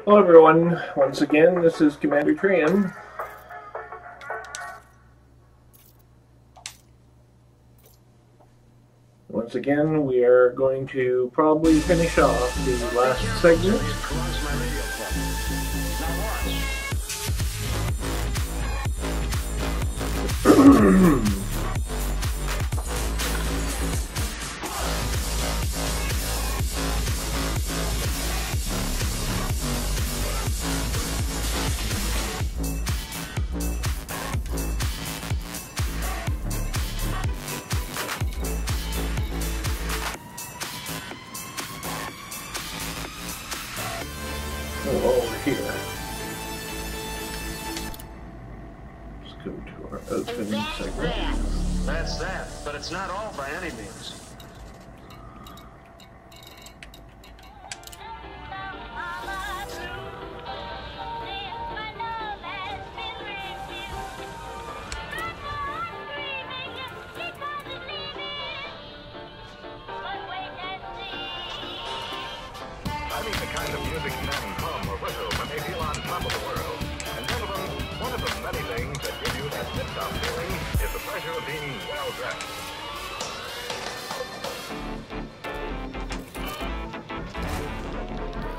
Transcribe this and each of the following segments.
Hello everyone, once again this is CMDR Trium. Once again we are going to probably finish off the last segment. Over here. Let's go to our open segment. That's that, but it's not all by any means. I mean the kind of music men hum or whistle when they feel on top of the world. And gentlemen, one of the many things that give you that liftoff feeling is the pleasure of being well dressed.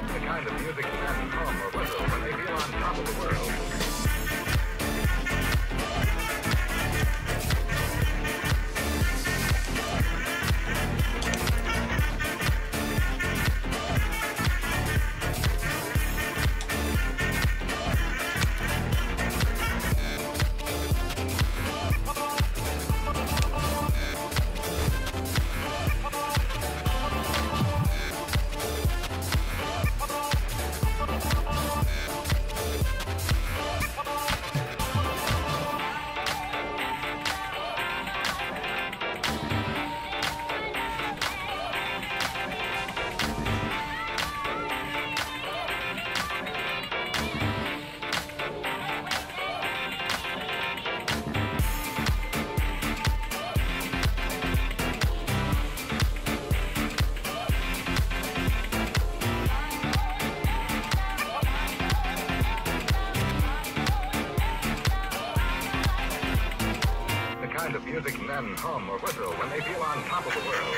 The kind of music men hum or whistle when they feel on top of the world. The kind of music men hum or whistle when they feel on top of the world.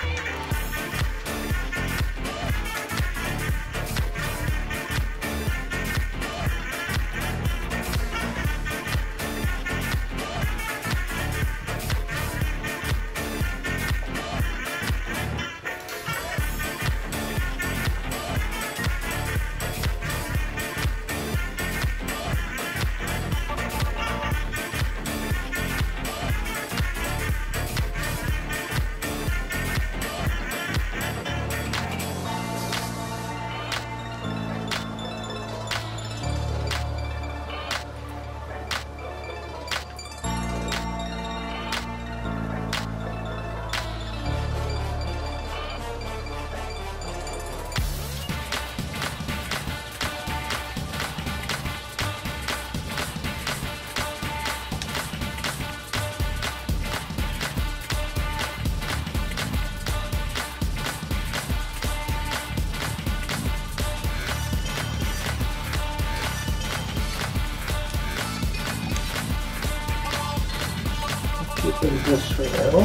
Keeping this for now.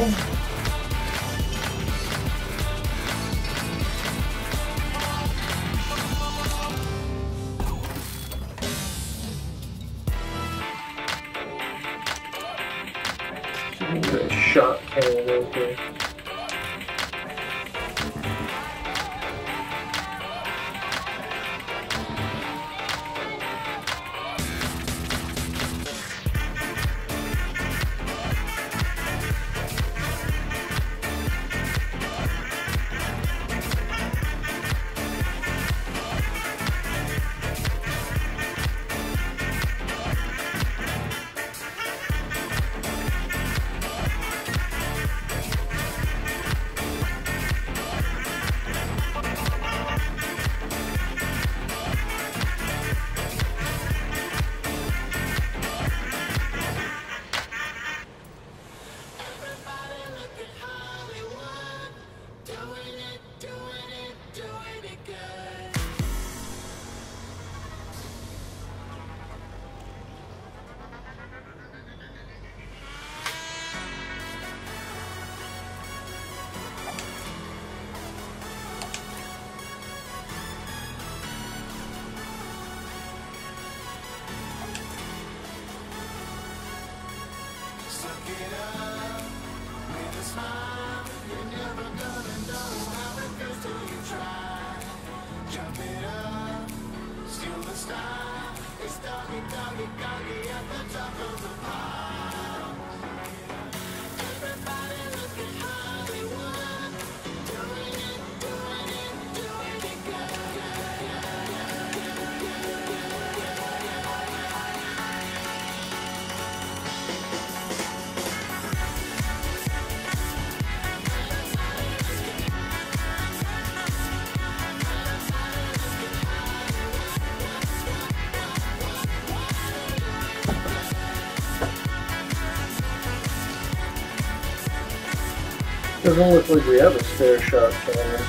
A shot cannon over here. Doesn't look like we have a spare shot cannon.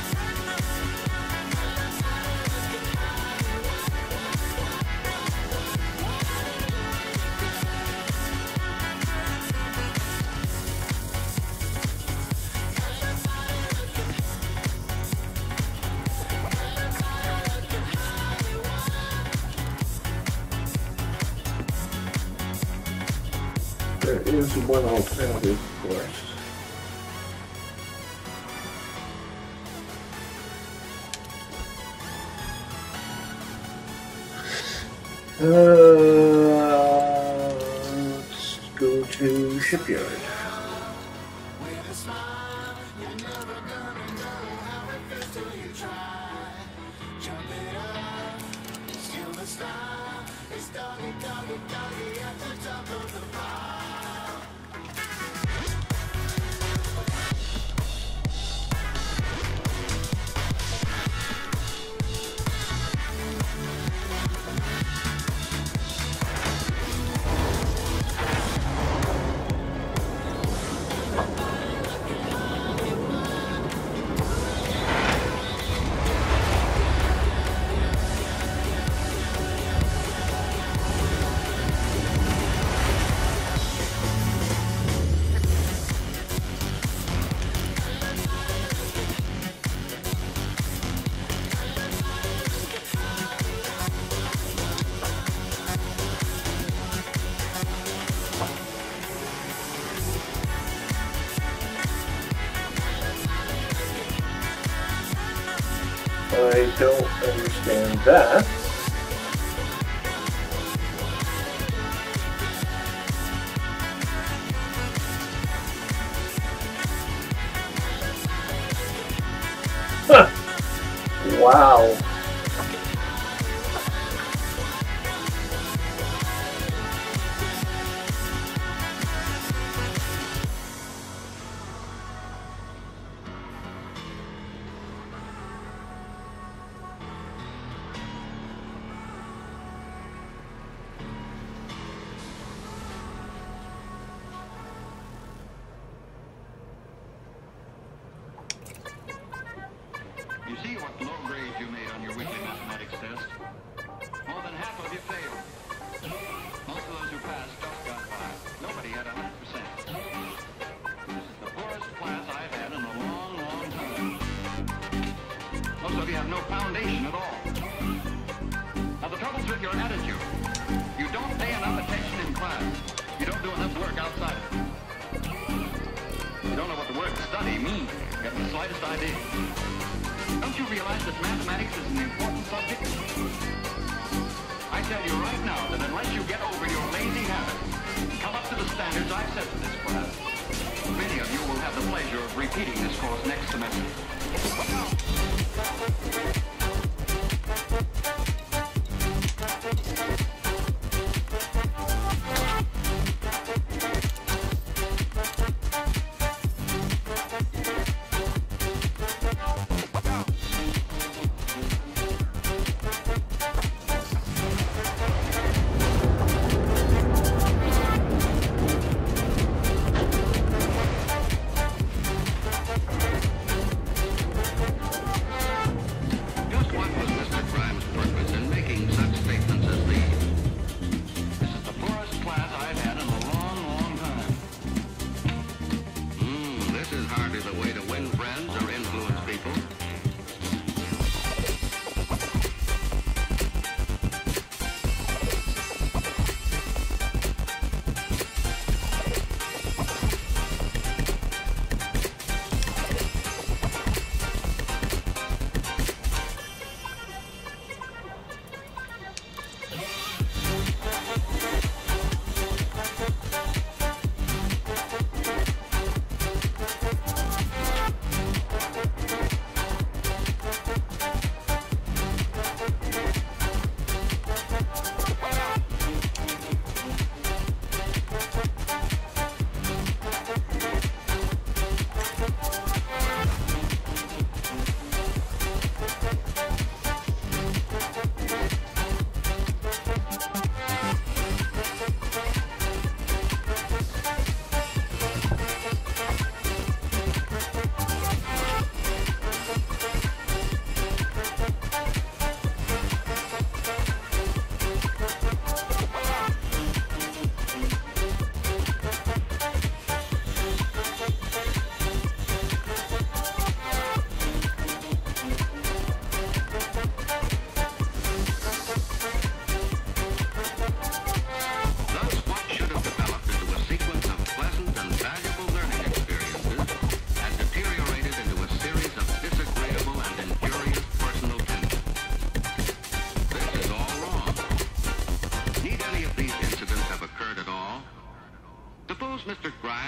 There is one alternative, of course. Let's go to shipyard. I don't understand that. Huh. Wow. You see what low grades you made on your weekly mathematics test? More than half of you failed. Most of those who passed just got by. Nobody had 100%. This is the poorest class I've had in a long, long time. Most of you have no foundation at all. Now the trouble's with your attitude. You don't pay enough attention in class. You don't do enough work outside of it. You don't know what the word study means. You have the slightest idea. Don't you realize that mathematics is an important subject? I tell you right now that unless you get over your lazy habits, come up to the standards I've set for this class, many of you will have the pleasure of repeating this course next semester.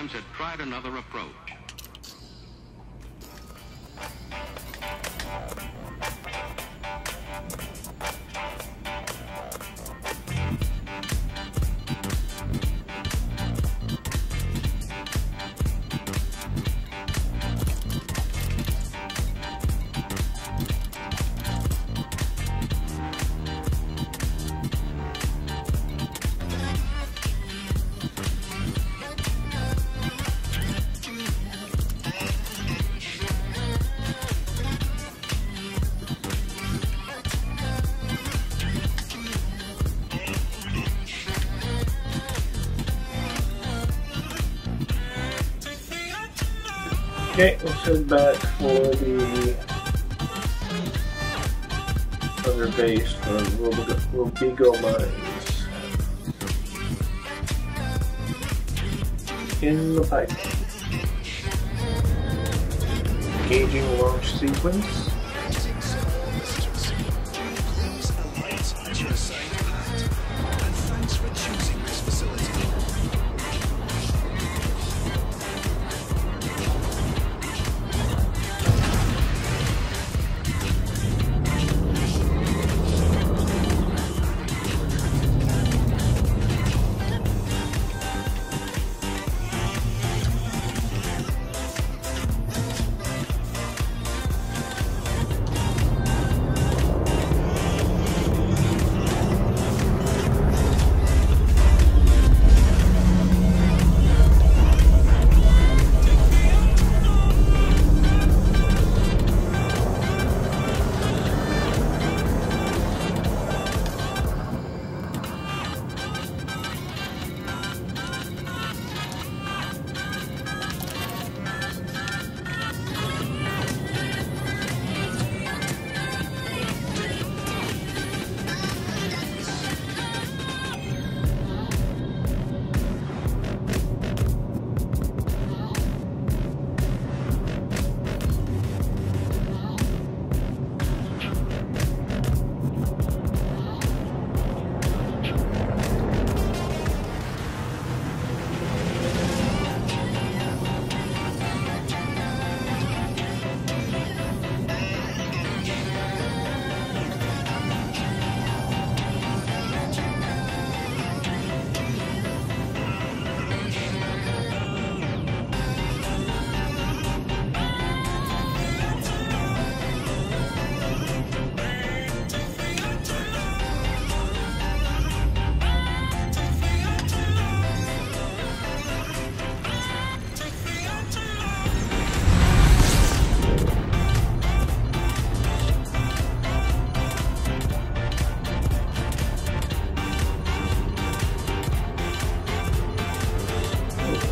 sometimes had tried another approach. Okay, let's head back for the other base for Robigo mines. In the pipeline. Engaging launch sequence. Please await at your assigned pad, and thanks for choosing this facility.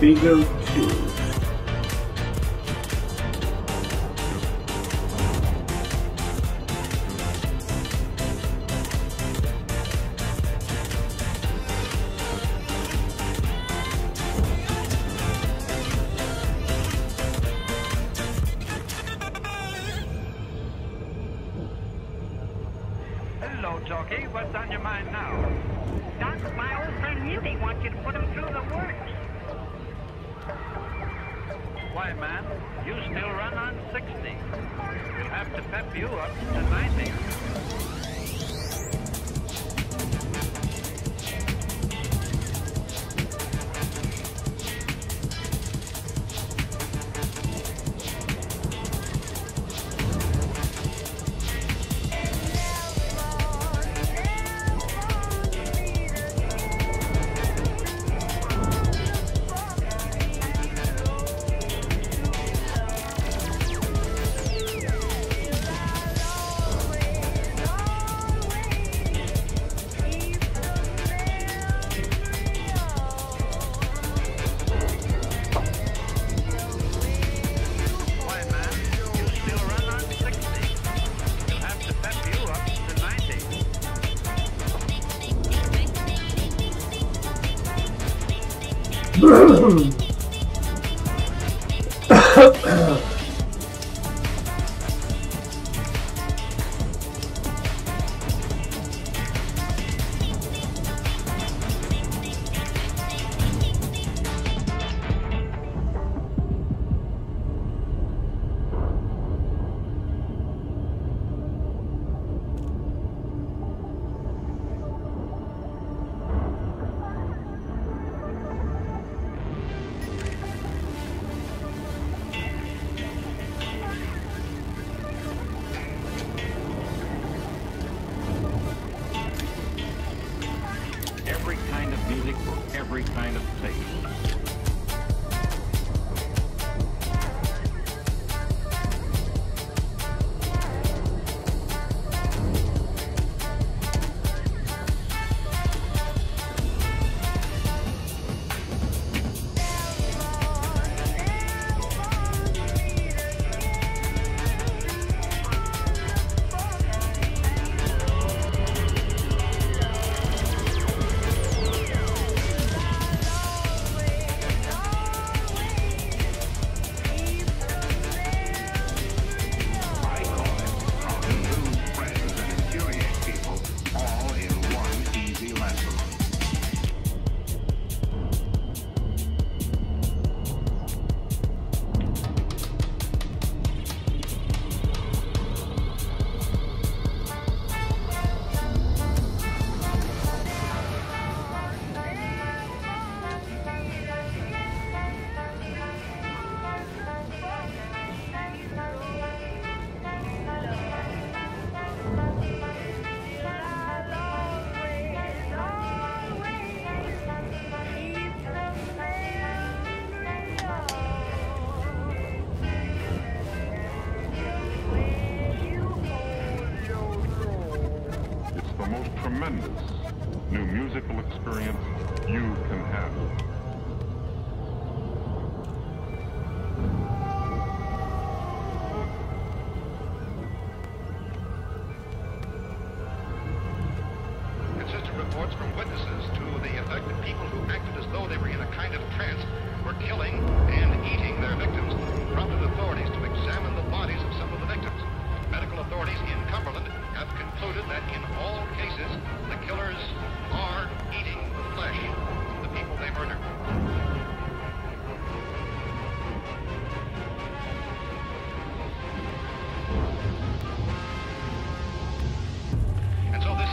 Vigo 2. Hello, Talkie. What's on your mind now? Doc, my old friend Newty wants you to put him through the works. Why, man, you still run on 60. We'll have to pep you up to 90. most tremendous new musical experience you can have. Consistent reports from witnesses to the effect that people who acted as though they were in a kind of trance were killing and eating their victims prompted authorities to examine the bodies of some of the victims. Medical authorities in Cumberland have concluded that in all cases, the killers are eating the flesh of the people they murdered. And so this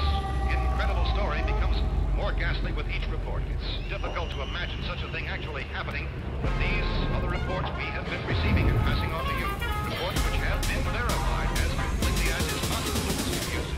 incredible story becomes more ghastly with each report. It's difficult to imagine such a thing actually happening, but these are the reports we have been receiving and passing on to you. Reports which have been verified as completely as is possible to use.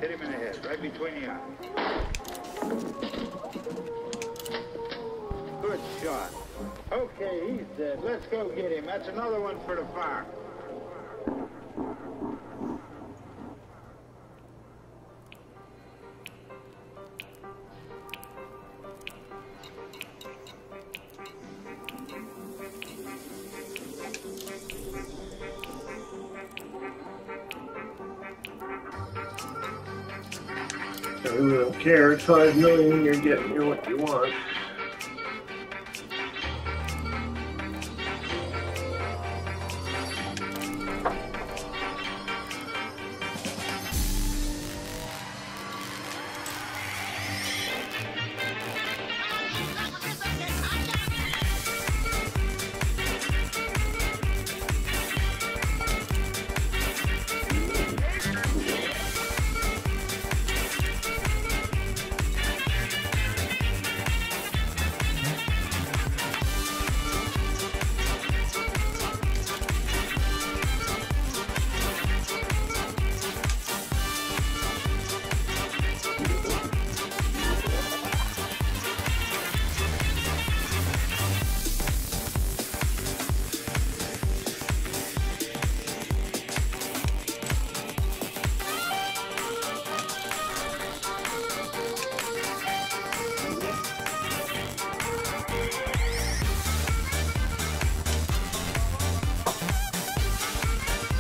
Hit him in the head, right between the eyes. Good shot. Okay, he's dead. Let's go get him. That's another one for the farm. I really don't care. It's $5 million. You're getting what you want.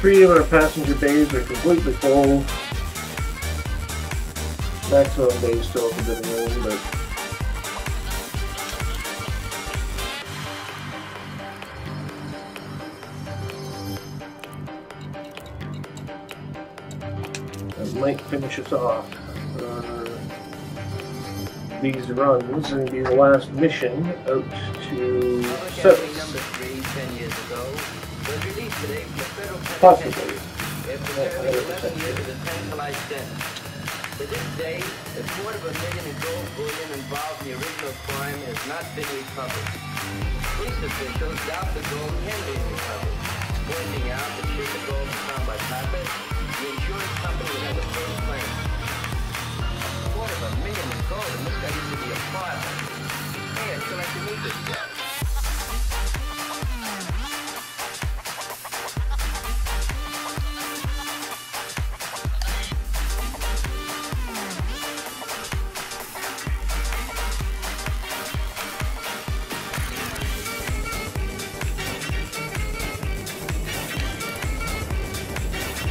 3 of our passenger bays are completely full. Maximum bay still has a bit of room, but that might finish us off. These runs and be the last mission out to South. Number 3, 10 years ago, was released today from the federal Possibly. after serving 11 years of a centralized sentence. To this day, the $250,000 in gold bullion involved in the original crime has not been recovered. Police officials doubt the gold can be recovered, pointing out that should the gold be found by Pappas, the insurance company would have the first claim. $250,000 in gold, and this guy used to be a father. Hey, I'd still like to meet this guy.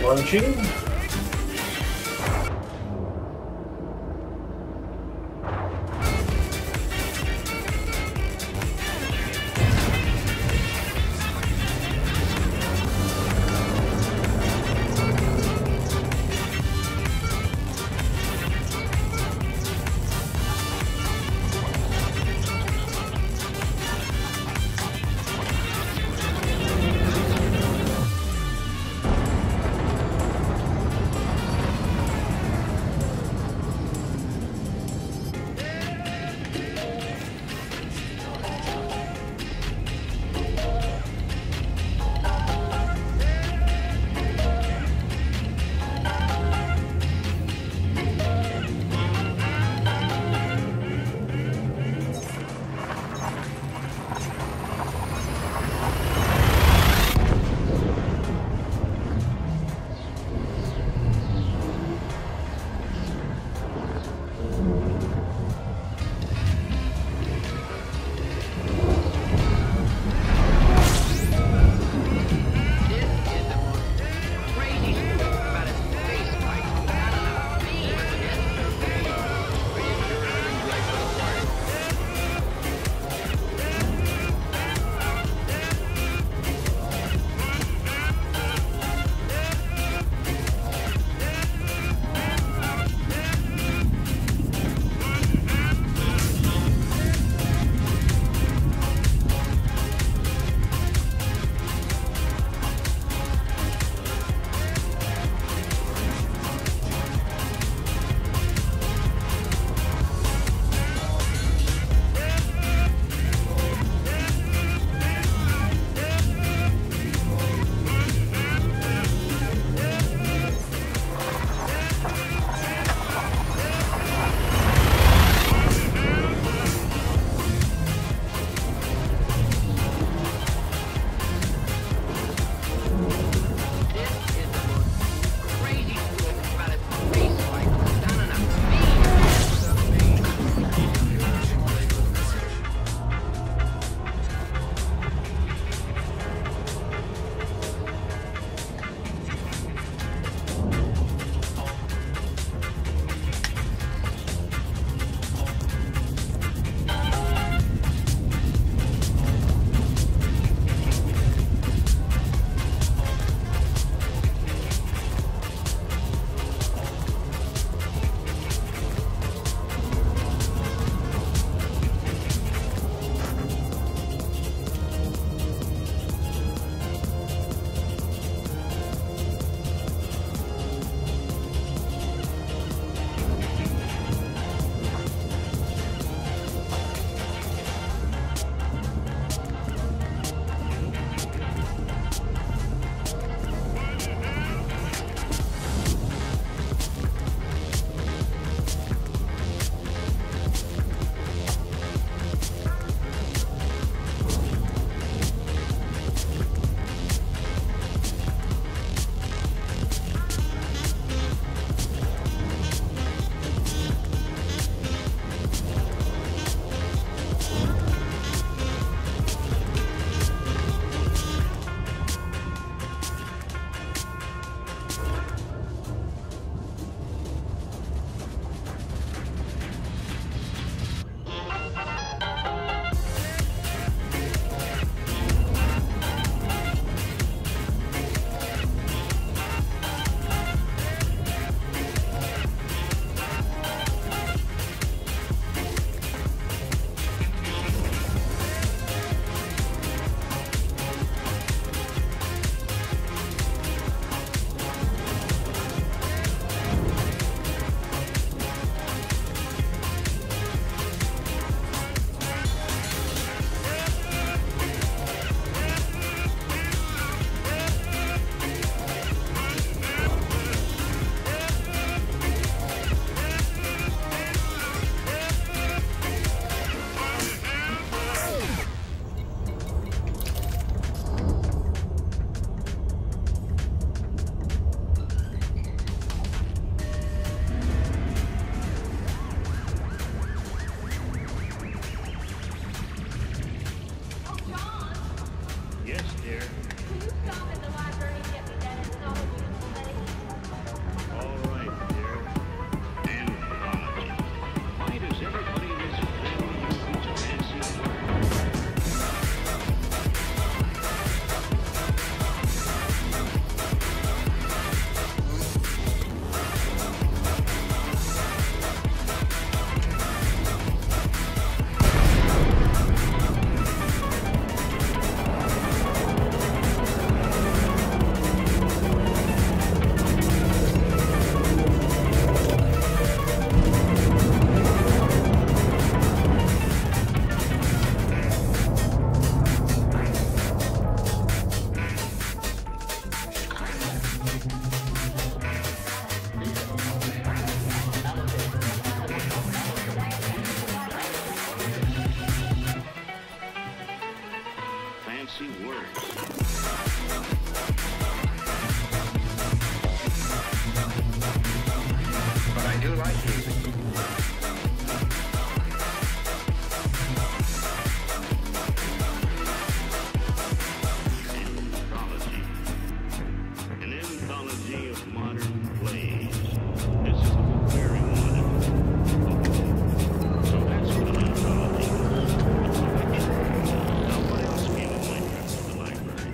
Launching. like music. An anthology of modern plays. This is a very modern. So that's what an anthology is. Now, what else came of my trip to the library?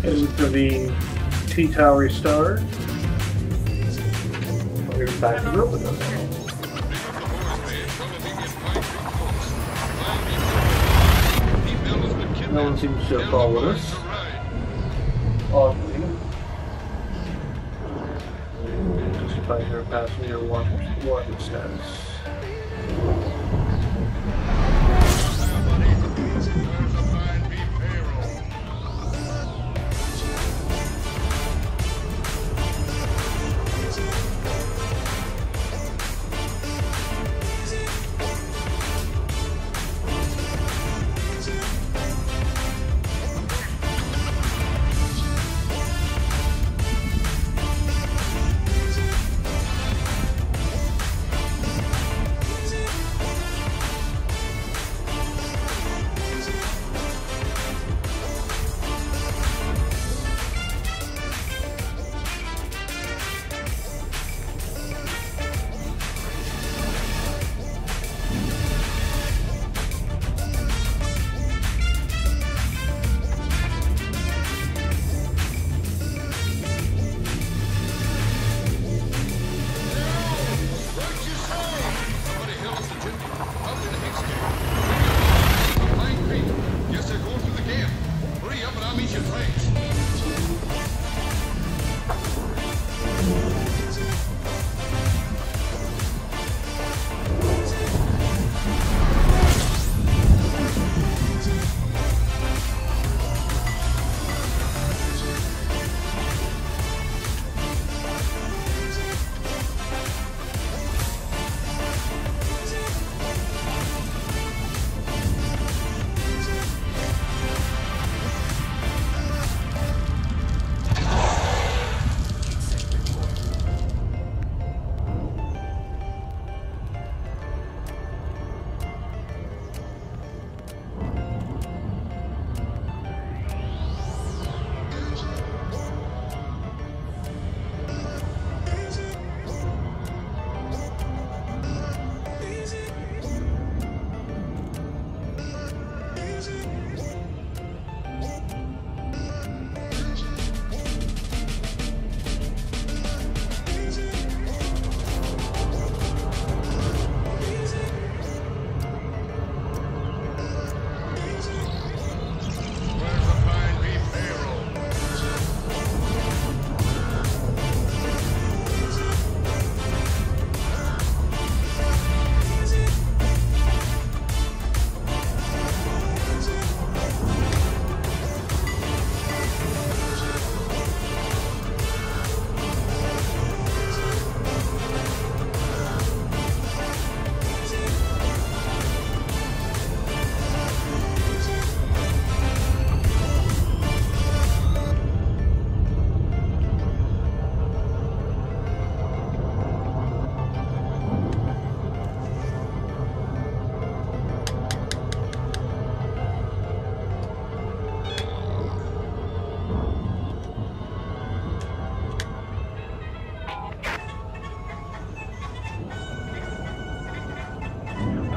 And for the T-Tower restart, we're back to open them. No one seems to have followed us. Oddly. Justify your passenger one status.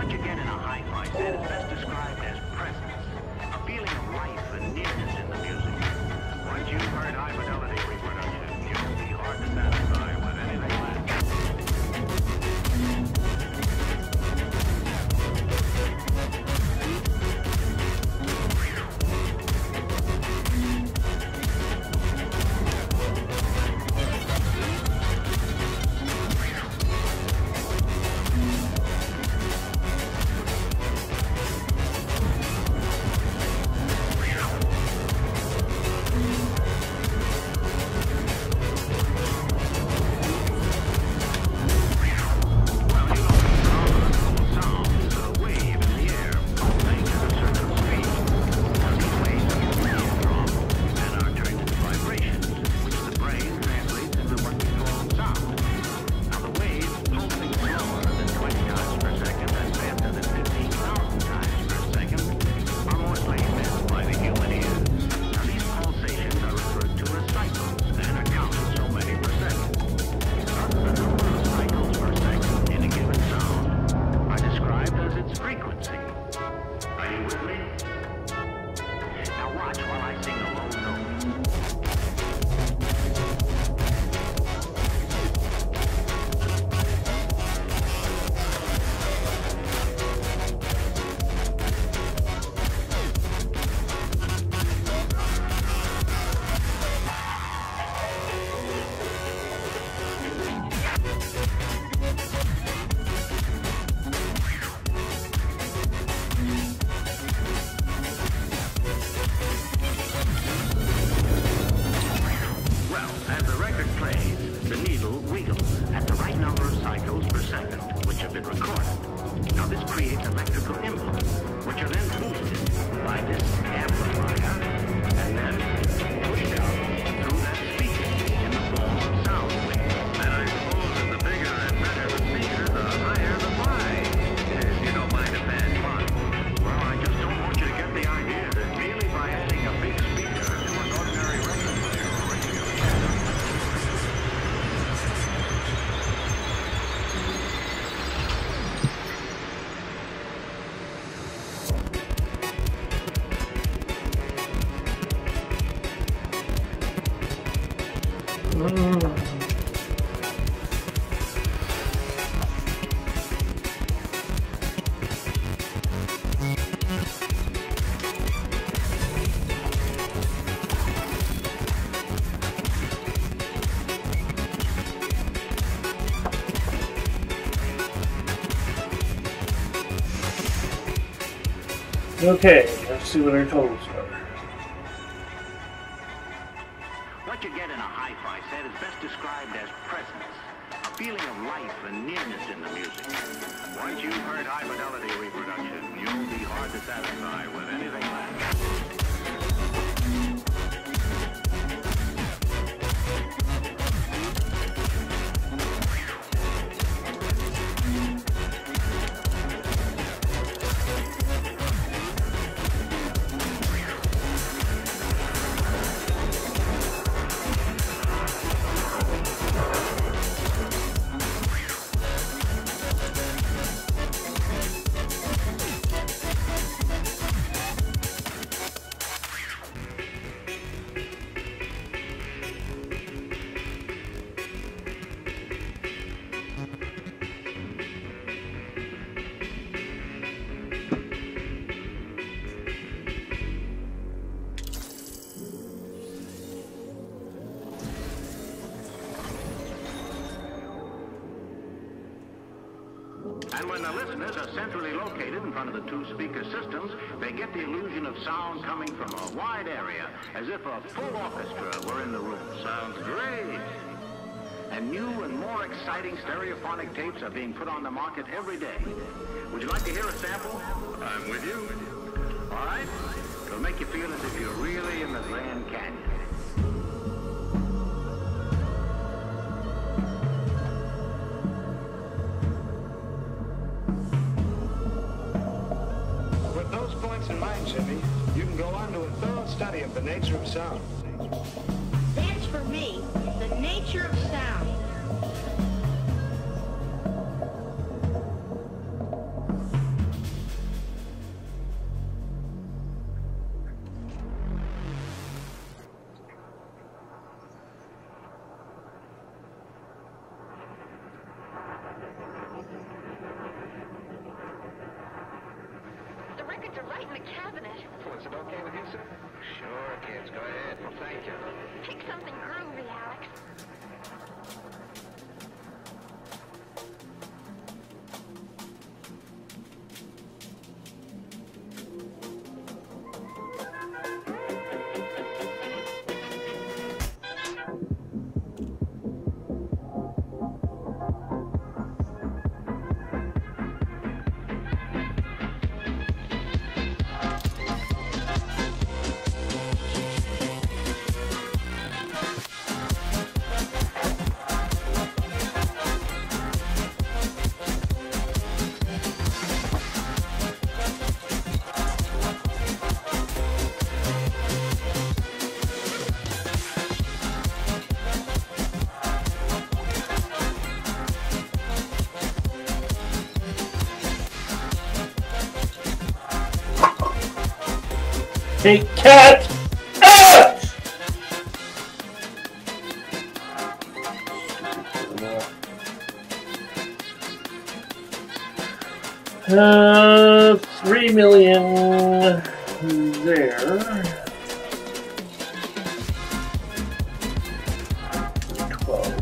What you get in a hi-fi set is best described as presence, a feeling of life and nearness in the music. Once you've heard high-fidelity reproduction, you'll be hard to satisfy with anything less. Okay, let's see what our totals are. What you get in a hi-fi set is best described as presence, a feeling of life and nearness in the music. Once you've heard high-fidelity reproduction, you'll be hard to satisfy with anything less. And when the listeners are centrally located in front of the two speaker systems, they get the illusion of sound coming from a wide area, as if a full orchestra were in the room. Sounds great! And new and more exciting stereophonic tapes are being put on the market every day. Would you like to hear a sample? I'm with you. All right? It'll make you feel as if you're really in the Grand Canyon. With those points in mind, Jimmy, you can go on to a thorough study of the nature of sound. That's for me, the nature of sound. records are right in the cabinet. What's it okay with you, sir? Sure, kids. Go ahead. Well, thank you. Pick something groovy, Alex. Hey, cat! Out! $3 million there. 12.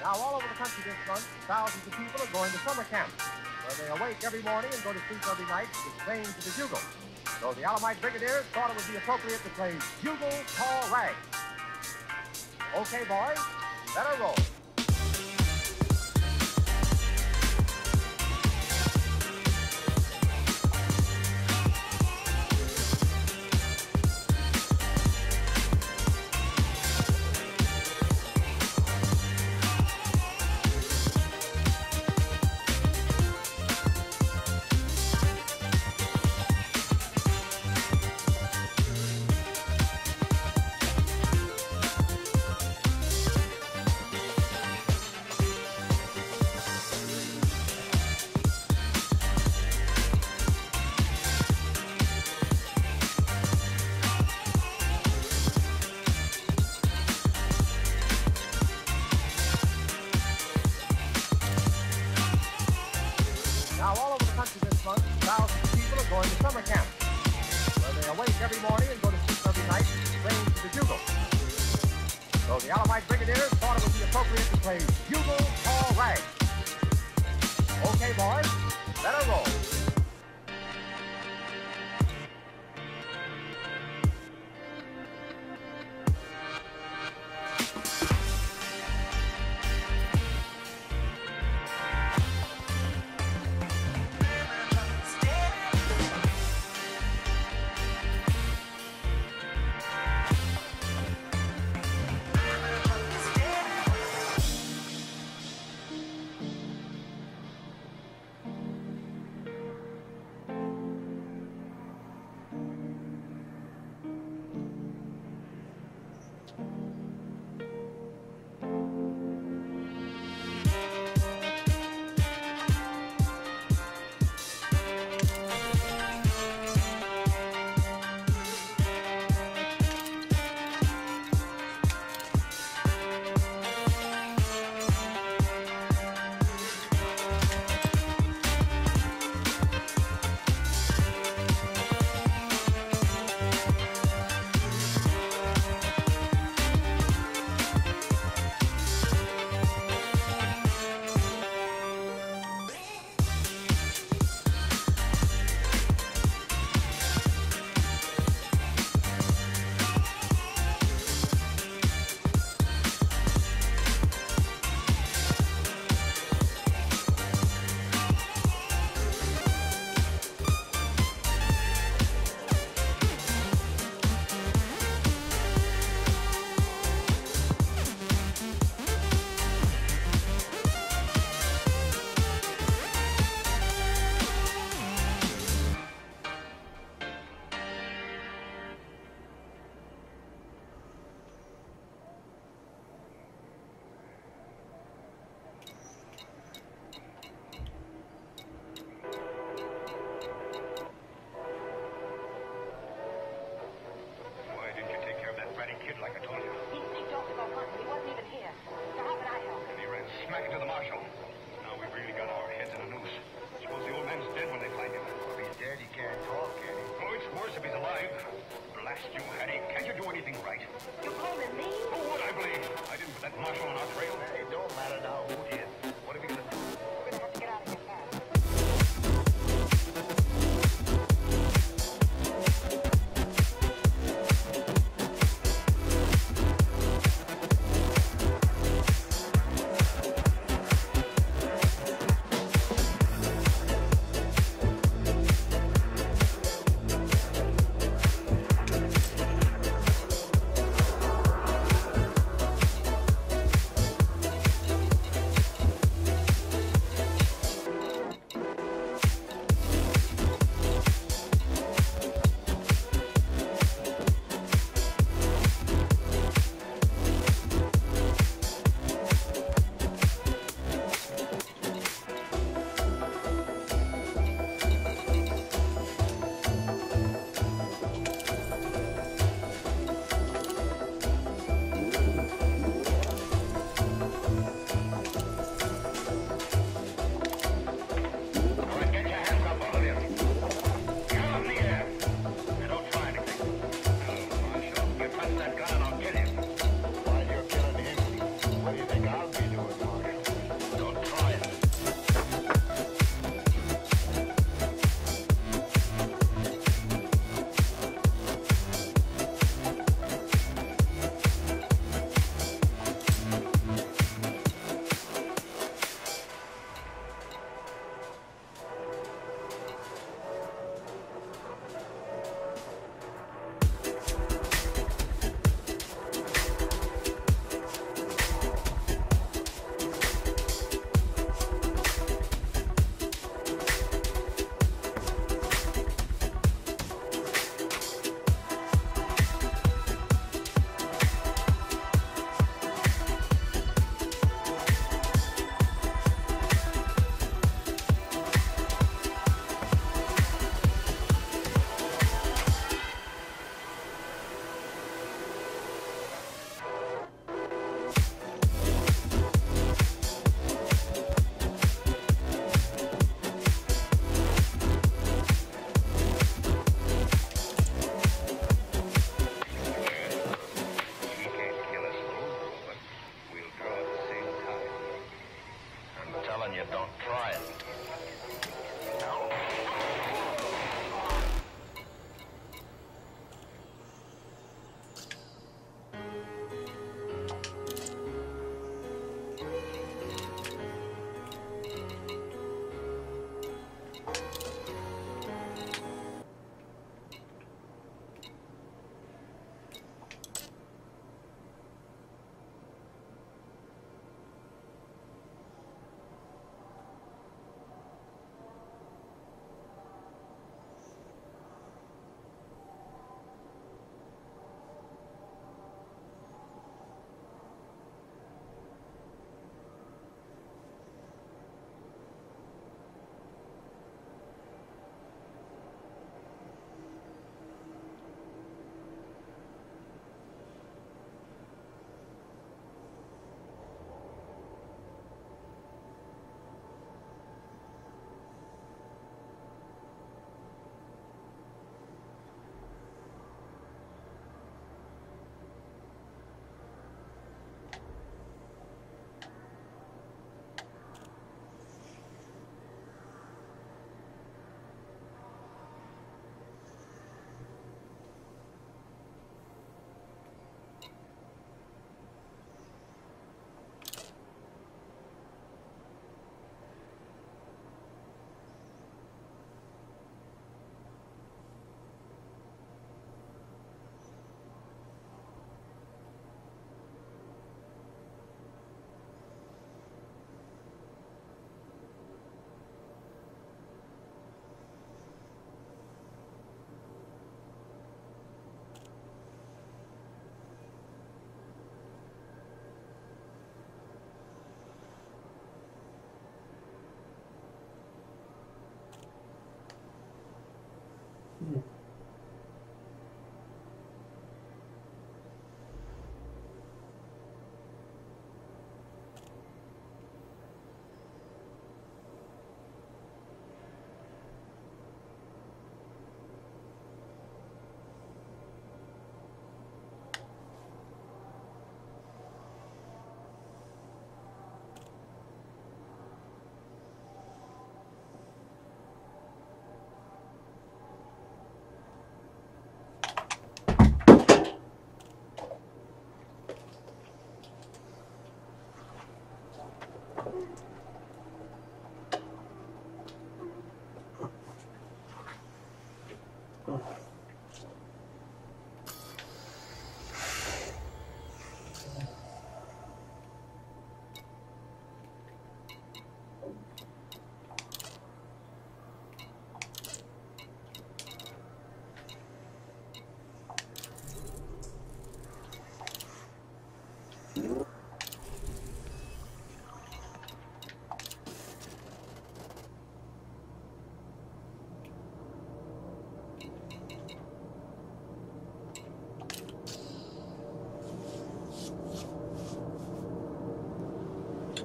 Now, all over the country this month, thousands of people are going to summer camps, where they awake every morning and go to sleep every night to the strains of the bugle. So the Alamite Brigadiers thought it would be appropriate to play Bugle Call Rag. Okay, boys, let her roll. Now, all over the country this month, thousands of people are going to summer camps, where they awake every morning and go to sleep every night to the strains of the bugle. So the Alamite Brigadiers thought it would be appropriate to play Bugle Call Rag. Okay, boys, let her roll.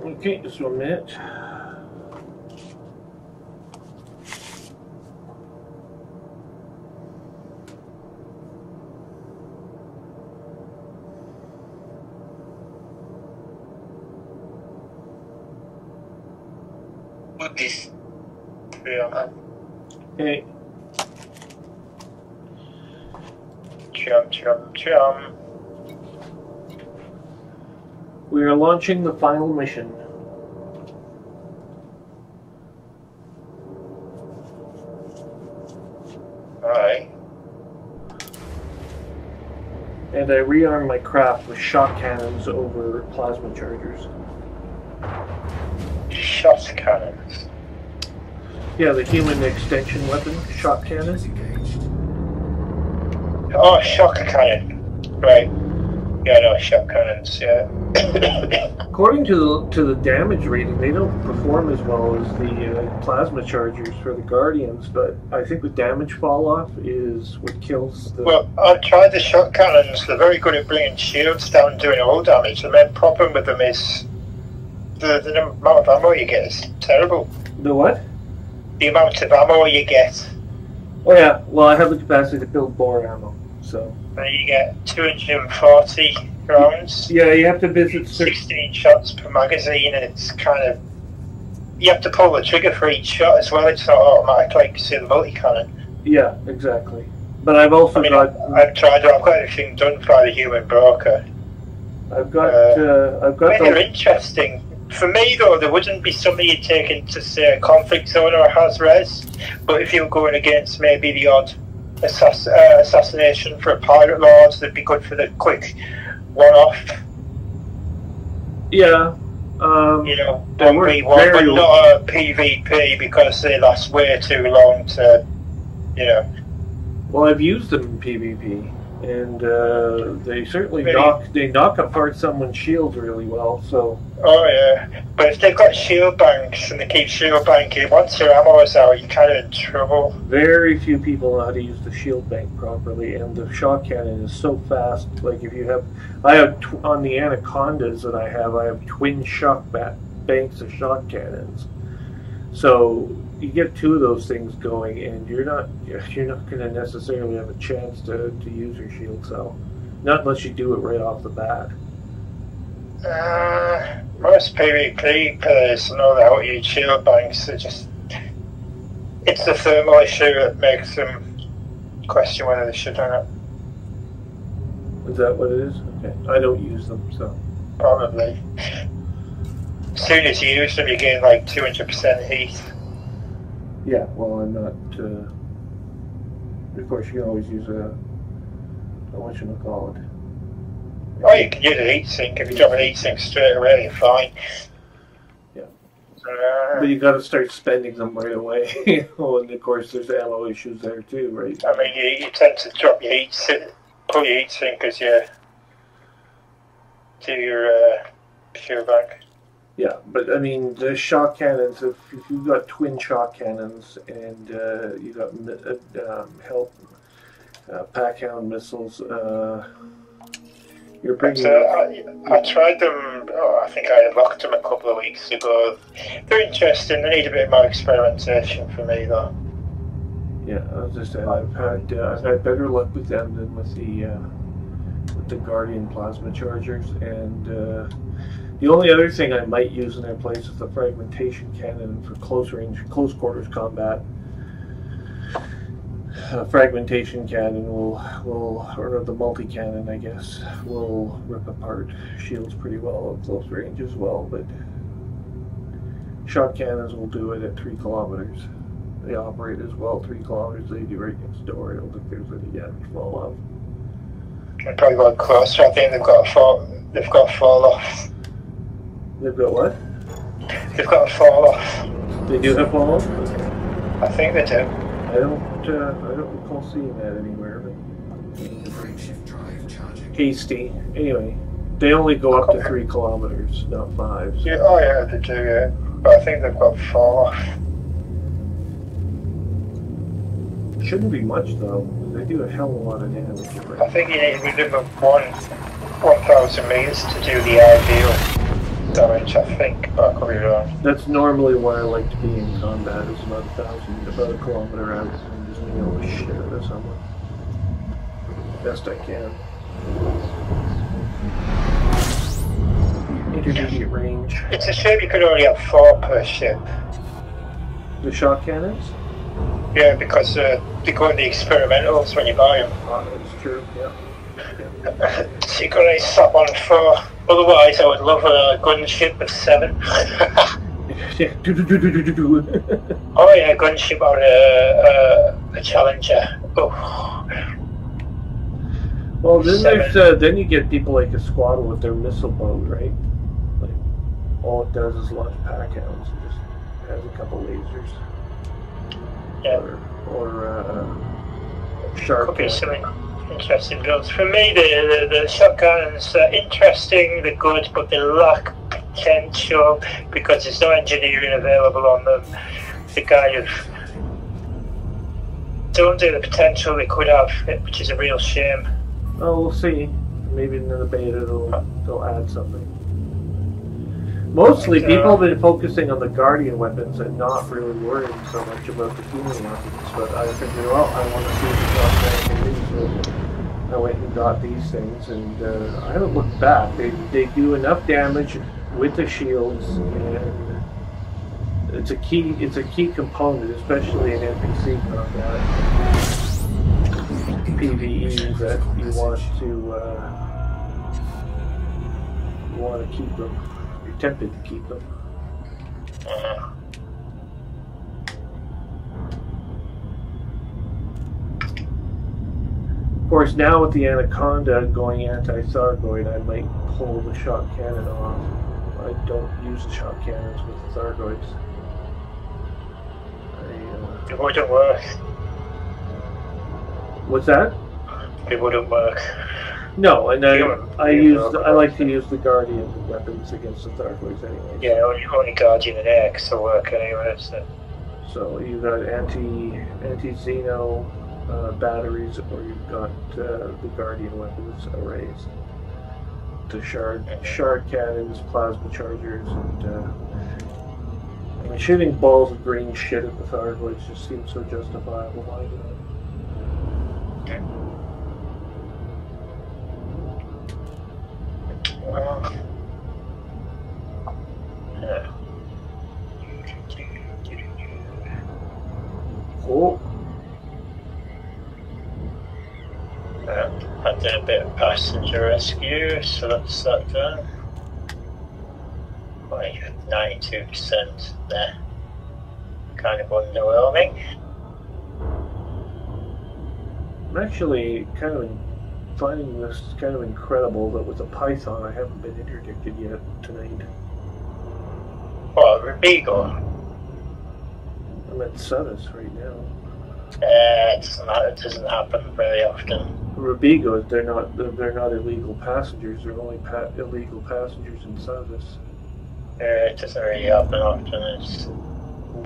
Okay, just 1 minute. What is Trium? Okay. Trium. We are launching the final mission. Alright. And I rearm my craft with shock cannons over plasma chargers. Shot cannons. Yeah, the human extension weapon, shock cannon. Oh, shock cannon. Right. Yeah, no, shock cannons, yeah. According to the damage rating, they don't perform as well as the plasma chargers for the Guardians, but I think the damage fall off is what kills the... Well, I've tried the shock cannons. They're very good at bringing shields down and doing all damage. The main problem with them is the amount of ammo you get is terrible. The what? The amount of ammo you get. Oh yeah, well I have the capacity to build more ammo, so... You get 240 rounds. Yeah, you have to visit... 16 shots per magazine, and it's kind of... You have to pull the trigger for each shot as well. It's not automatic like you see the multi-cannon. Yeah, exactly. But I've also got... I've tried it. I've got everything done by the human broker. I've got they're interesting. For me, though, there wouldn't be somebody you'd take into, say, a conflict zone or a Haz-Res, but if you were going against maybe the odd assassination for a pirate lord, they'd be good for the quick one-off. Yeah. You know, 1v1, but not a PvP because they last way too long to, you know. Well, I've used them in PvP, and they certainly knock apart someone's shield really well. So. Oh yeah, but if they've got shield banks and they keep shield banking, once your ammo is out, you're kind of in trouble. Very few people know how to use the shield bank properly, and the shock cannon is so fast. Like if you have, on the Anacondas that I have twin shock banks of shock cannons. So you get two of those things going, and you're not going to necessarily have a chance to use your shield cell, not unless you do it right off the bat. Most PvP players know how to use shield banks. It's the thermal issue that makes them question whether they should or not. Is that what it is? Okay, I don't use them, so probably. As soon as you use them, you gain like 200% heat. Yeah, well, I'm not. Of course, you can always use whatchamacallit. Oh, you can use a heat sink. If you drop a heat sink straight away, you're fine. Yeah. But you got to start spending them right away. And of course, there's ammo issues there too, right? I mean, you tend to drop your pull your heat sink as you do your fuel bank. Yeah, but I mean the shock cannons. If you've got twin shock cannons and you got pack hound missiles, you're bringing. I tried them. Oh, I think I unlocked them a couple of weeks ago. They're interesting. They need a bit more experimentation for me, though. Yeah, as I said, I've had better luck with them than with the Guardian plasma chargers, and the only other thing I might use in their place is the fragmentation cannon for close quarters combat. Fragmentation cannon will, or the multi-cannon, I guess, will rip apart shields pretty well at close range as well, but shock cannons will do it at 3 kilometers. They operate as well, 3 kilometers, they do right next door. I don't think there's any damage fall off. I've probably got closer. I think they've got fall off. They've got what? They've got a fall off. They do have fall off? I think they do. I don't recall seeing that anywhere. But hasty. Anyway, they only go up to 3 kilometers, not 5. So. Yeah, oh yeah, they do. Yeah, but I think they've got fall off. Shouldn't be much though. They do a hell of a lot of damage. I think you need within 1,000 meters to do the ideal damage. I think, but I could be wrong. That's normally where I like to be in combat. Is about a kilometer out, and just being able to shit out of someone best I can. Intermediate range. It's a shame you could only have 4 per ship. The shock cannons? Yeah, because they go in the experimentals when you buy them. Oh, that's true, yeah. So you can only slap on 4. Otherwise, I would love a gunship of 7. Yeah. Oh yeah, gunship on a Challenger. Oh. Well, then then you get people like a squad with their missile boat, right? Like all it does is launch pack hounds. It just has a couple lasers. Yeah. Or shark. Could be some interesting builds. For me, the shotguns are interesting, they're good, but they lack potential because there's no engineering available on them. They kind of don't do the potential they could have, which is a real shame. Oh, we'll see. Maybe in the beta they'll add something. Mostly, people have been focusing on the Guardian weapons and not really worrying so much about the human weapons. But I figured, well, I want to see what the can do. So I went and got these things, and I haven't looked back. They do enough damage with the shields, and it's a key component, especially in NPC combat, PvE, that you want to keep them. You're tempted to keep them. Of course, now with the Anaconda going anti-Thargoid, I might pull the shock cannon off. I don't use the shock cannons with the Thargoids. It wouldn't work. What's that? It wouldn't work. No, and I like to use the Guardian weapons against the Thargoids anyway. Yeah, only Guardian and X will work anyway. So you've got anti-Xeno batteries, or you've got the Guardian weapons arrays. The shard cannons, plasma chargers, and I mean, shooting balls of green shit at the Thargoids just seems so justifiable. Why do it? Well, yeah. Cool. I did a bit of passenger rescue, so that's that done. Like 92% there. Kind of underwhelming. I'm actually finding this kind of incredible that with a Python I haven't been interdicted yet tonight. What, Rubigo? I'm at Sudus right now. It doesn't happen very often. Rubigos, they're not illegal passengers. They're only illegal passengers in Sudus. It doesn't really happen often. It's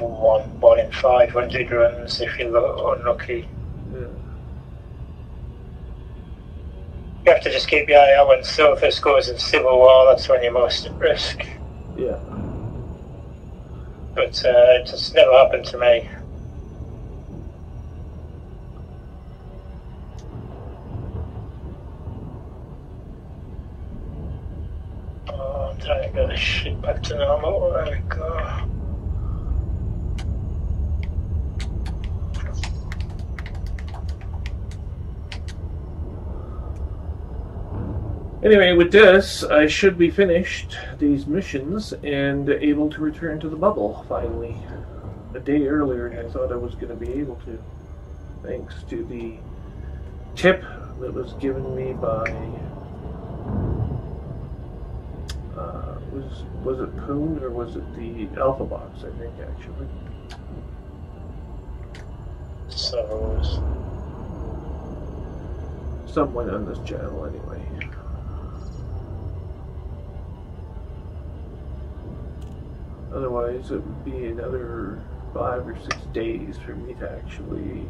one in 500 runs if you're unlucky. Yeah. You have to just keep your eye out when Silver scores in Civil War. That's when you're most at risk. Yeah. But it just never happened to me. Oh, I'm trying to get this shit back to normal. There we go. Anyway, with this, I should be finished these missions and able to return to the bubble, finally. A day earlier than I thought I was going to be able to. Thanks to the tip that was given me by... was it Poon or was it the Alpha Box, I think, actually. So... someone on this channel, anyway. Otherwise, it would be another 5 or 6 days for me to actually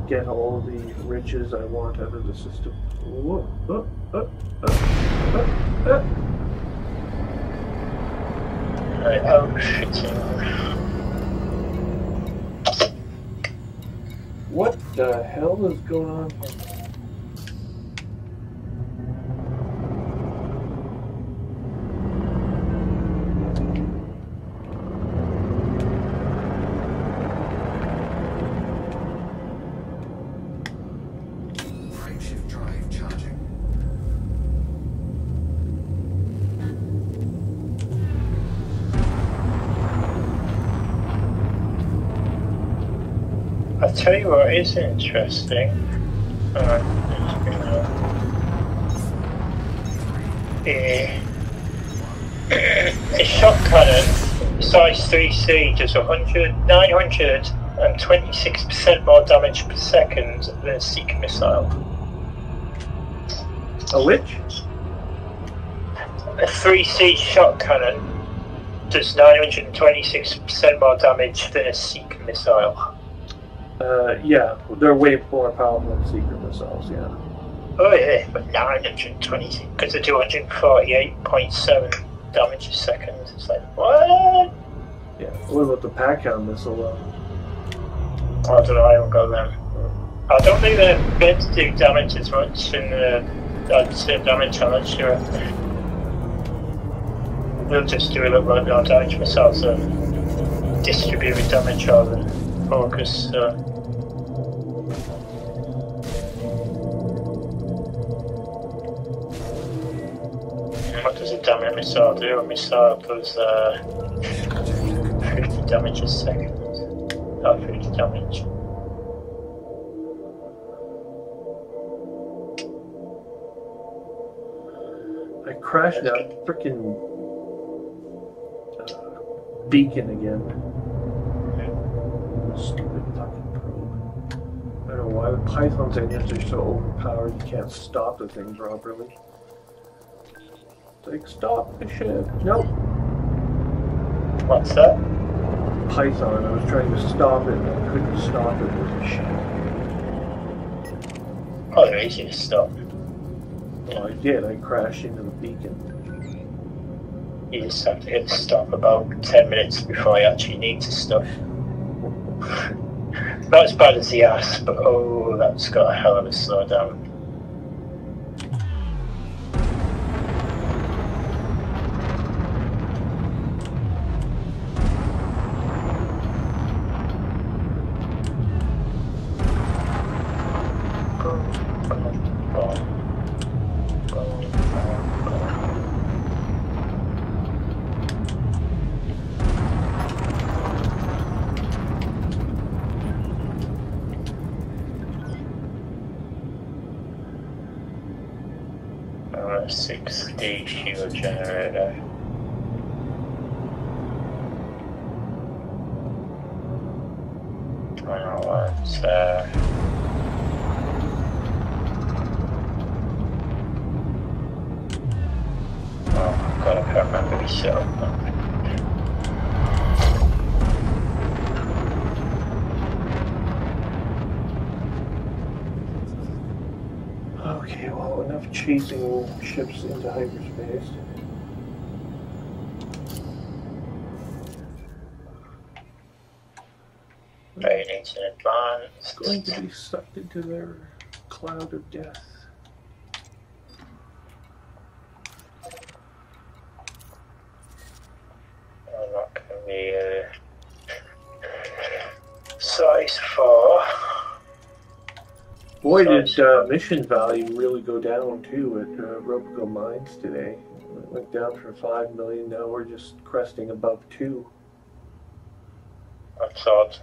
get all the riches I want out of the system. Whoa, Right, oh shit. What the hell is going on here? I'll tell you what is interesting. A shot cannon size 3C does 926% more damage per second than a Seeker missile. A which? A 3C shot cannon does 926% more damage than a Seeker missile. Yeah, they're way more powerful than secret missiles, yeah. Oh yeah, but 926, because they do 148.7 damage a second. It's like, what? Yeah, what about the Pac-Hound missile, I don't know, I haven't got them. I don't think they're meant to do damage as much in the same damage, I'm not sure. They'll just do a little bit more damage missiles, so distributed damage rather than focus. What does a damage missile do? A missile does 50 damage a second. Not 50 damage. I crashed that frickin' beacon again. Stupid fucking probe. I don't know why the Python's engines are so overpowered you can't stop the thing properly. It's like, stop the ship. Nope. What's that? Python. I was trying to stop it and I couldn't stop it with a ship. Oh, they're easy to stop. Well, I did. I crashed into the beacon. You just have to hit stop about 10 minutes before you actually need to stop. Not as bad as the ass, but oh, that's got a hell of a slowdown. A 6D shield generator. I don't know what's oh God, I can't remember myself. Okay, well, enough chasing ships into hyperspace. Ratings in advance. It's going to be sucked into their cloud of death. I'm not going to be size 4. Boy, did mission value really go down too at Robico Mines today. It went down from 5 million, now we're just cresting above 2. That's odd.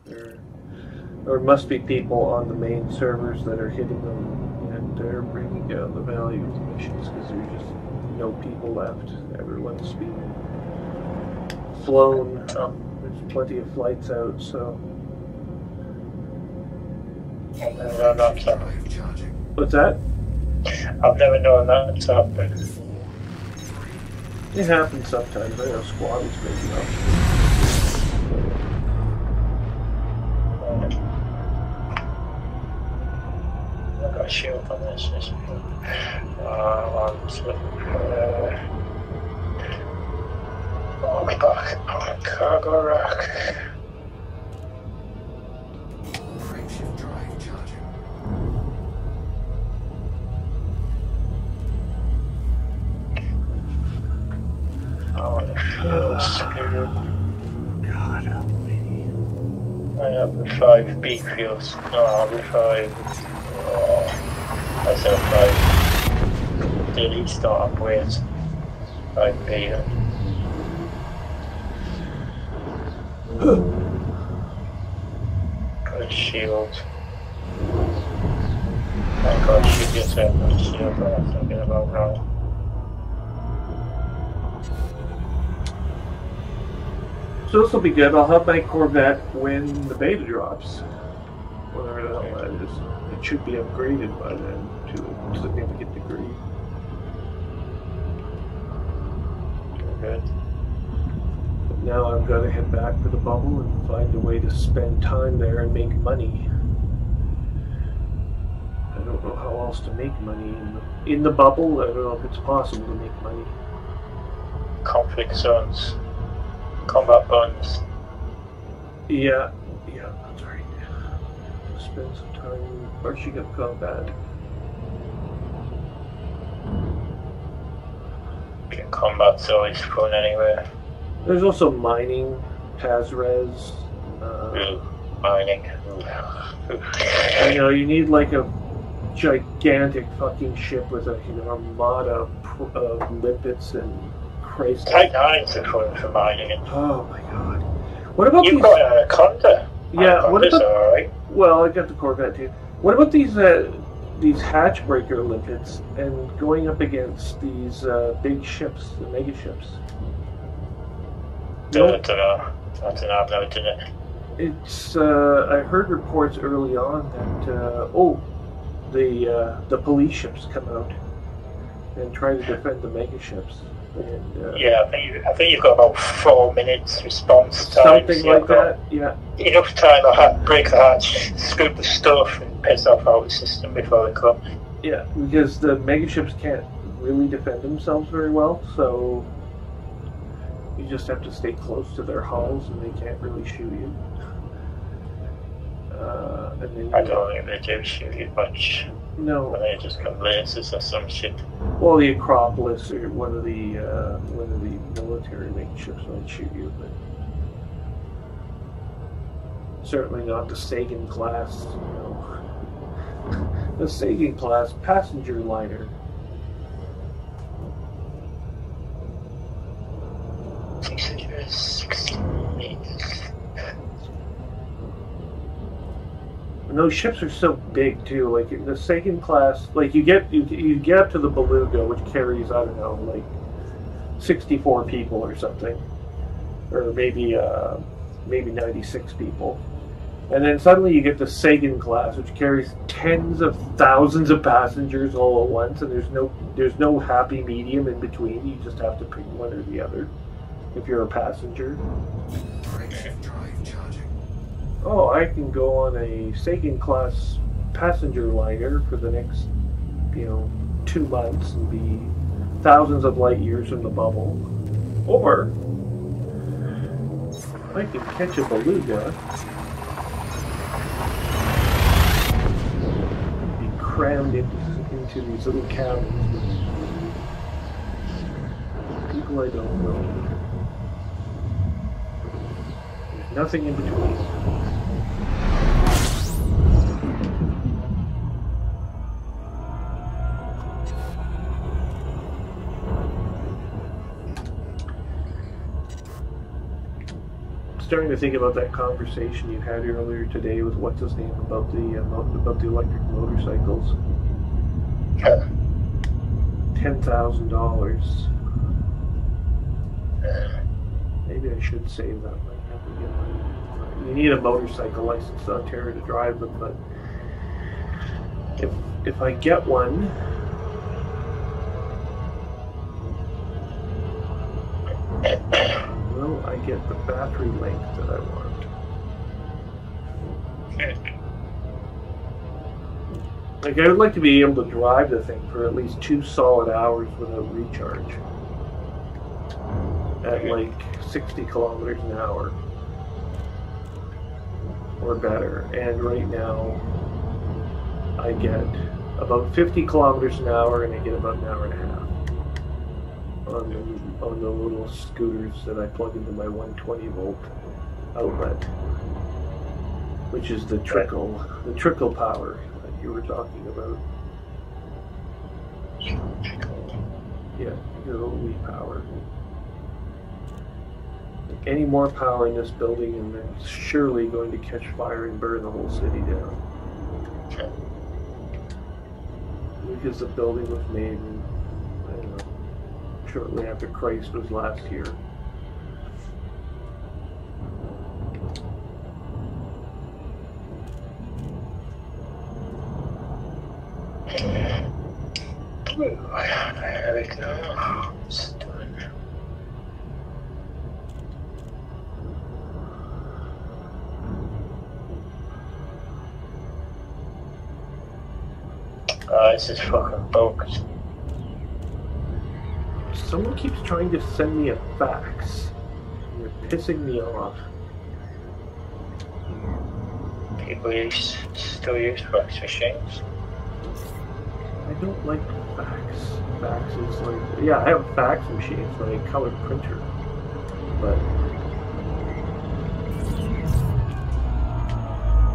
There must be people on the main servers that are hitting them and they're bringing down the value of the missions because there's just no people left. Everyone's being flown. There's plenty of flights out, so. I've never known that to happen. What's that? I've never known that to happen. It happens sometimes. I know squaddies making up. I've got a shield on this. Back on cargo rack. Frameshift drive charging. Oh, the fuel spirit. God help me. I have the 5 B fuels. No, the 5. Oh, I said 5. The least start up with 5 B. Good shield. Thank God should get that good shield, but I'm thinking about now. So this will be good. I'll have my Corvette when the beta drops. Whatever the hell that is. It should be upgraded by then to a significant degree. Good. But now I've got to head back to the bubble and find a way to spend time there and make money. I don't know how else to make money in the bubble. I don't know if it's possible to make money. Conflict zones. Combat bonds. Yeah, that's right. Spend some time marching up combat. Combat's always fun anyway. There's also mining, Tazres. Mining. I know, you need like a gigantic fucking ship with an armada of limpets and crazy. Type 9's are fun for mining. Oh my god. What about You've these? got an Anaconda. Yeah, what Anaconda's about? alright. Well, I got the Corvette too. What about these hatchbreaker limpets and going up against these big ships, the mega ships? I don't know. I've never done it. It's I heard reports early on that the police ships come out and try to defend the mega ships. And, yeah, I think you've got about 4 minutes response time. Something like that. Yeah. Enough time to break the hatch, scoop the stuff, and piss off out the system before they come. Yeah, because the mega ships can't really defend themselves very well, so you just have to stay close to their hulls, and they can't really shoot you. And then I don't think they do shoot you much. No. They just come lasers or some shit. Well, the Acropolis or one of the military mega ships might shoot you, but certainly not the Sagan class. You know, the Sagan class passenger liner. And those ships are so big too. Like the Sagan class, like you get up to the Beluga, which carries, I don't know, like 64 people or something, or maybe 96 people. And then suddenly you get the Sagan class, which carries tens of thousands of passengers all at once, and there's no happy medium in between. You just have to pick one or the other if you're a passenger. Oh, I can go on a Sagan class passenger liner for the next, 2 months and be thousands of light years from the bubble. Or I can catch a beluga, be crammed into these little cabins with people I don't know. There's nothing in between. Starting to think about that conversation you had earlier today with what's his name about the electric motorcycles. $10,000. Maybe I should save that money. You need a motorcycle license in Ontario to drive them, but if I get one, will I get the battery length that I want? Like, I would like to be able to drive the thing for at least 2 solid hours without recharge at like 60 kilometers an hour or better. And right now I get about 50 kilometers an hour, and I get about an hour and a half on the little scooters that I plug into my 120 volt outlet, which is the trickle power that you were talking about. Yeah, your little wee power. Any more power in this building and it's surely going to catch fire and burn the whole city down. Because the building was made in, I don't know, shortly after Christ was last here. There we go. It's done. Oh, this is fucking bogus. Someone keeps trying to send me a fax. You're pissing me off. People still use fax machines. I don't like fax. Fax is like, yeah, I have a fax machine. It's like a color printer, but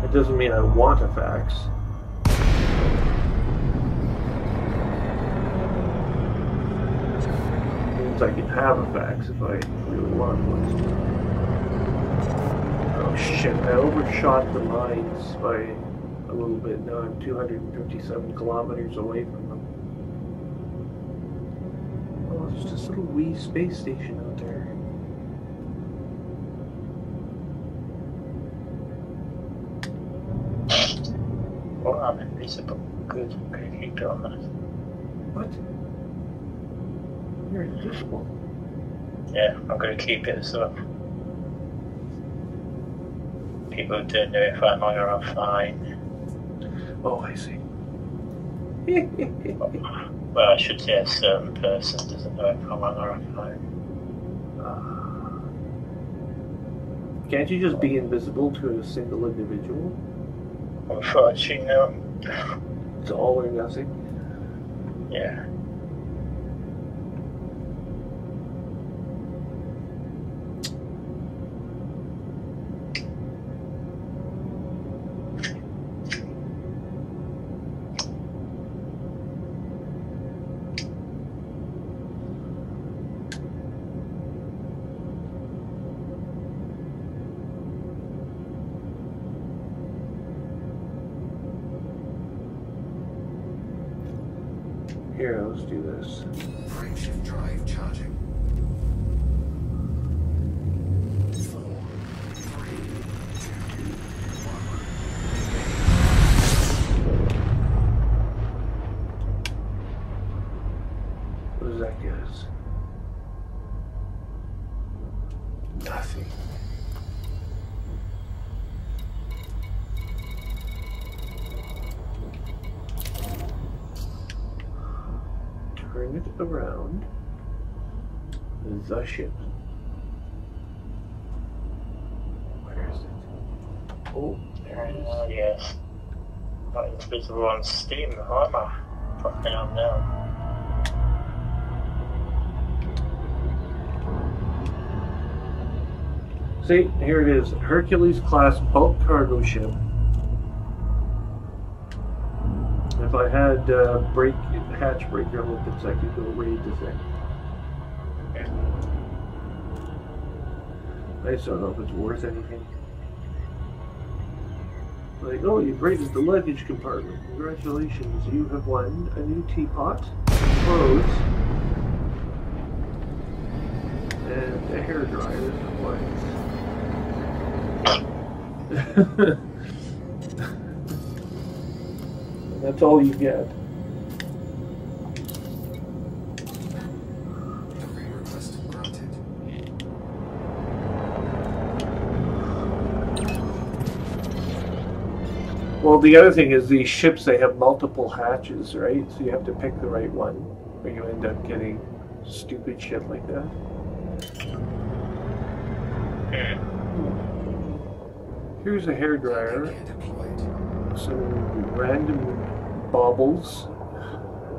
it doesn't mean I want a fax. It means I can have a fax if I really want one. Oh shit! I overshot the mines by a little bit. Now I'm 257 kilometers away from them. Oh, there's this little wee space station out there. Well, I'm invisible. Good. I'm gonna keep doing that. What? You're invisible. Yeah, I'm gonna keep it so people don't know if I'm on or offline. Oh, I see. Well, I should say a certain person doesn't know if I'm on or offline. Can't you just be invisible to a single individual? Unfortunately, no. It's all or nothing? Yeah. Here, let's do this. Frameshift drive charging. 4, 3, 2, 1. turn it around. The ship. Where is it? Oh, there it is. Yes. Not invisible on Steam, armor. Fucking on now. See, here it is. Hercules-class bulk cargo ship. If I had hatch breaker lipids, I could go raid the thing. I just don't know if it's worth anything. Like, oh, you've raided the luggage compartment. Congratulations, you have won a new teapot, clothes, and a hairdryer and appliance. That's all you get. Well, the other thing is these ships, they have multiple hatches, right? So you have to pick the right one, or you end up getting stupid shit like that. Here's a hairdryer, some random baubles,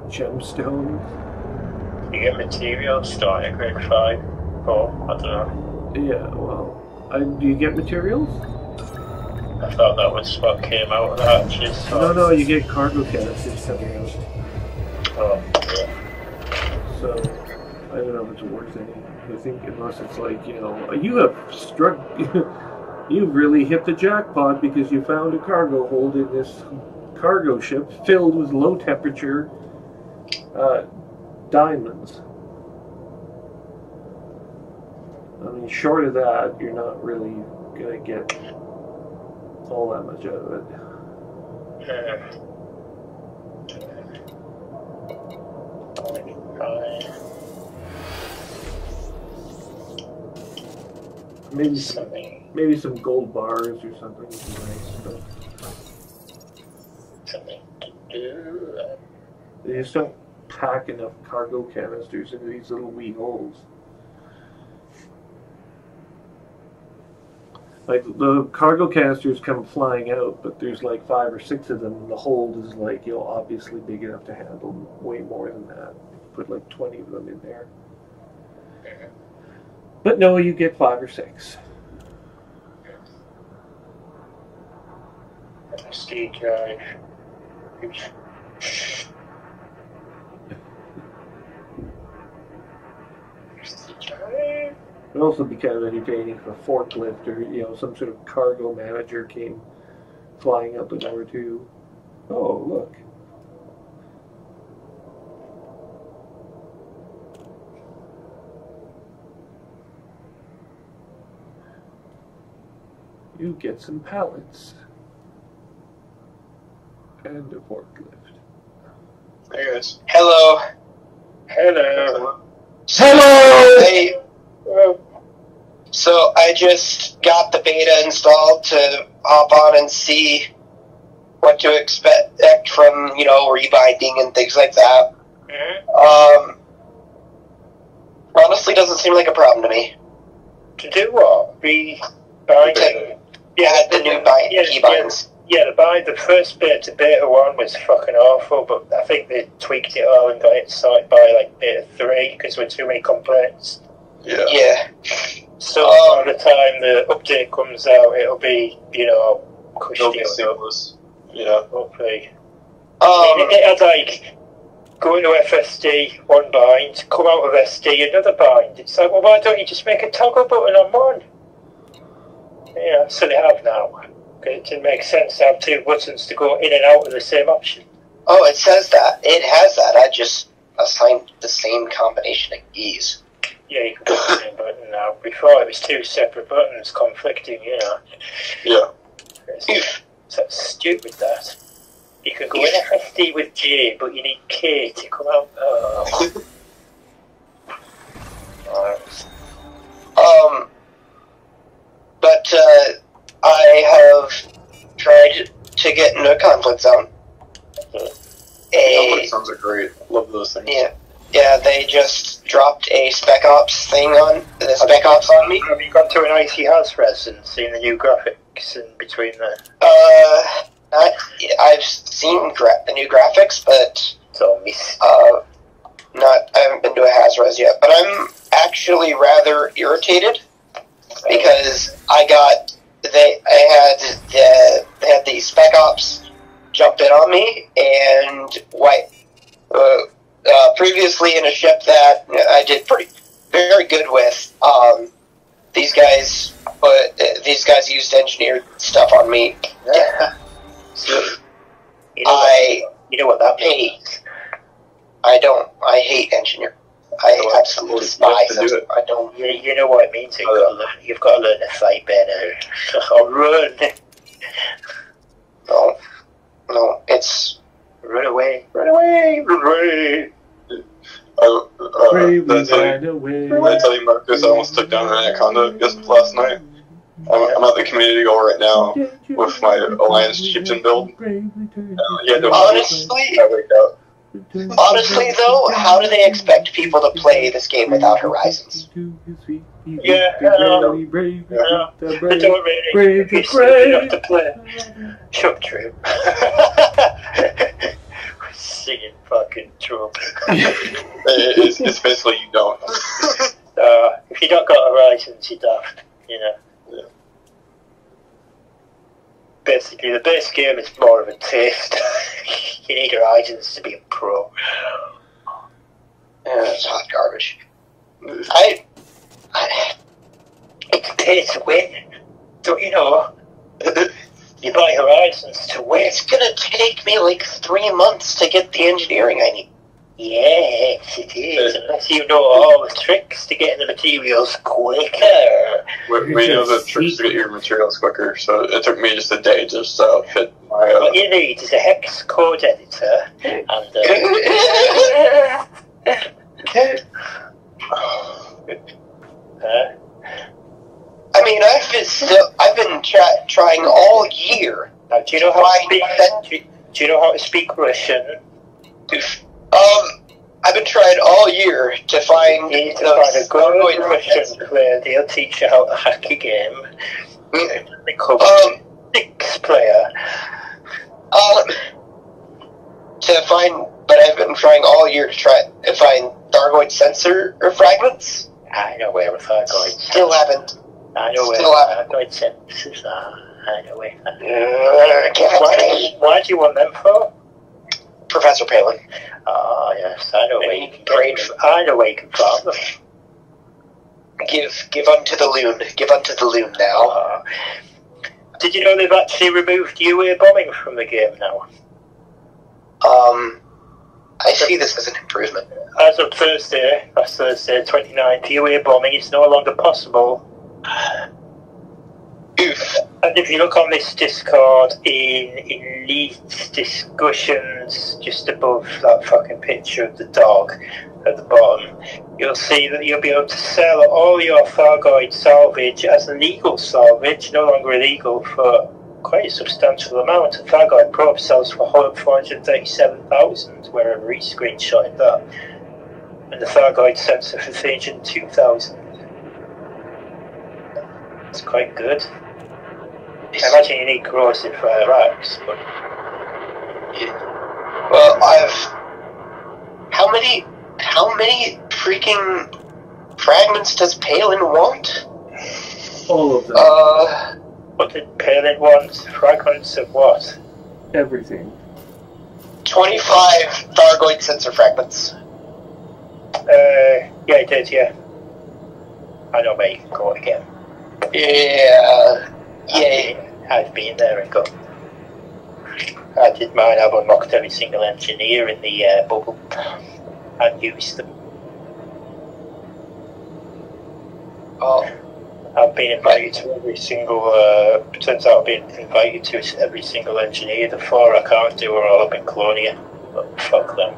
gemstones. You get materials starting at grade 5, 4, I don't know. Yeah, well, do you get materials? I thought that was what came out of the hatches. So. No, you get cargo canisters coming out. Oh, yeah. So, I don't know if it's worth any. I think unless it's like, you know, you have struck, you really hit the jackpot because you found a cargo hold in this cargo ship filled with low temperature diamonds. I mean, short of that, you're not really going to get all that much out of it. Maybe some gold bars or something would be nice, but something to do. They just don't pack enough cargo canisters into these little wee holes. Like, the cargo canisters come flying out, but there's like 5 or 6 of them, and the hold is like, you know, obviously big enough to handle way more than that. Put like 20 of them in there. But no, you get 5 or 6. SD drive. It would also be kind of entertaining if a forklift or, you know, some sort of cargo manager came flying out the door too. Oh, look. You get some pallets. And a forklift. There it is. Hello. Hello. Hello! Hey. So I just got the beta installed to hop on and see what to expect from, you know, rebinding and things like that. Honestly, doesn't seem like a problem to me. To do what? Rebinding? Yeah, the new keybinds. Yeah, the first beta to beta 1 was fucking awful, but I think they tweaked it all and got it sorted by like beta 3 because there were too many complaints. Yeah. So by the time the update comes out, it'll be, you know, it'll be seamless. Yeah. Hopefully. It had like go into FSD, one bind, come out of SD, another bind. It's like, well, why don't you just make a toggle button on one? Yeah, so they have now. It didn't make sense to have 2 buttons to go in and out of the same option. Oh, it says that. It has that. I just assigned the same combination of keys. Yeah, you can put the same button now. Before it was 2 separate buttons conflicting, you know. Yeah. It's stupid that. You can go in FSD with J, but you need K to come out. But I have tried to get into a conflict zone. Conflict zones are great. Love those things. Yeah. Yeah, they just dropped a Spec Ops thing on Spec Ops on me. Have you gone to an icy house res and seen the new graphics in between there? I've seen the new graphics, but so missed. I haven't been to a Haz-Res yet. But I'm actually rather irritated because they had the Spec Ops jump in on me and previously in a ship that I did very good with. These guys used engineered stuff on me. Yeah. So, you know what that means? I hate engineer. I absolutely despise it. I don't. You know what it means? You've got to learn to fight better. Or run. No, it's run away. Did I tell you, Marcus, I almost took down an anaconda just last night? I'm at the community goal right now with my Alliance Chieftain build. Honestly, though, how do they expect people to play this game without Horizons? Yeah, I know. I don't really. It's enough to play. Chuck True. Singing fucking Trump. It's basically you don't. If you don't got Horizons, you're daft, you know. Yeah. Basically, the base game is more of a taste. You need Horizons to be a pro. Yeah, it's hot garbage. It's pay to win. Don't you know? You buy Horizons to win. It's gonna take me like 3 months to get the engineering I need. Yes, it is. Unless you know all the tricks to getting the materials quicker. We know the tricks to get your materials quicker, so it took me just a day just to fit my... What you need is a hex code editor and... I mean, I've been trying all year. Do you know how to speak Russian? I've been trying all year to find a good Russian player. They'll teach you how to hack a game. Become a 6 player. But I've been trying all year to try to find Thargoid sensor or fragments. I know where Thargoid. Still haven't. I know where Thargoid sensors are. I know where. Why do you want them for? Professor Palin. Oh yes, I know where you can I know where you can find them. Give unto the loon. Give unto the loon now. Did you know they've actually removed UA bombing from the game now? I see this as an improvement. As of Thursday, last Thursday, 29th, UA bombing is no longer possible. Oof. And if you look on this Discord, in elite discussions, just above that fucking picture of the dog at the bottom, you'll see that you'll be able to sell all your Thargoid salvage as legal salvage, no longer illegal, for quite a substantial amount. A Thargoid probe sells for 437,000, where I re-screenshotted that, and the Thargoid sensor for 302,000. It's quite good. I imagine you need corrosive racks, but... Yeah. Well, How many freaking fragments does Palin want? All of them. What did Palin want? Fragments of what? Everything. 25 Thargoid sensor fragments. Yeah, he did, yeah. I know where you can go again. Yeah. I've been there and got. I did mine. I've unlocked every single engineer in the bubble and used them. Oh. I've been invited to every single. Turns out I've been invited to every single engineer. The 4 I can't do are all up in Colonia. But fuck them.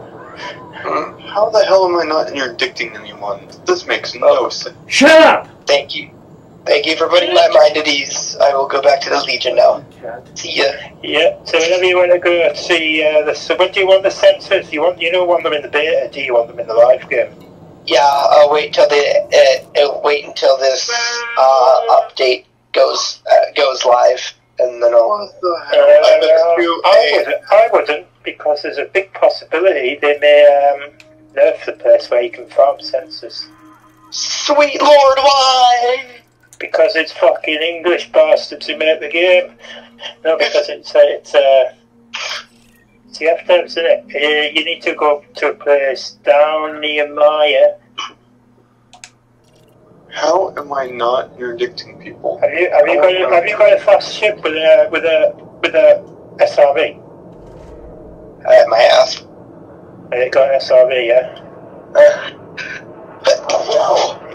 How the hell am I not interdicting anyone? This makes no sense. Shut up! Thank you. Thank you for putting my mind at ease. I will go back to the Legion now. See ya. Yeah, so whenever you want to go see so when do you want the sensors? You want them in the beta, do you want them in the live game? Yeah, I'll wait till this update goes live, and then I'll. I wouldn't, because there's a big possibility they may nerf the place where you can farm sensors. Sweet Lord, why? Because it's fucking English bastards who make the game. No, because it's you have to, isn't it? You need to go to a place down near Maya. How am I not interdicting people? Have you got a fast ship with a SRV? My ass. Have you got an SRV? Yeah.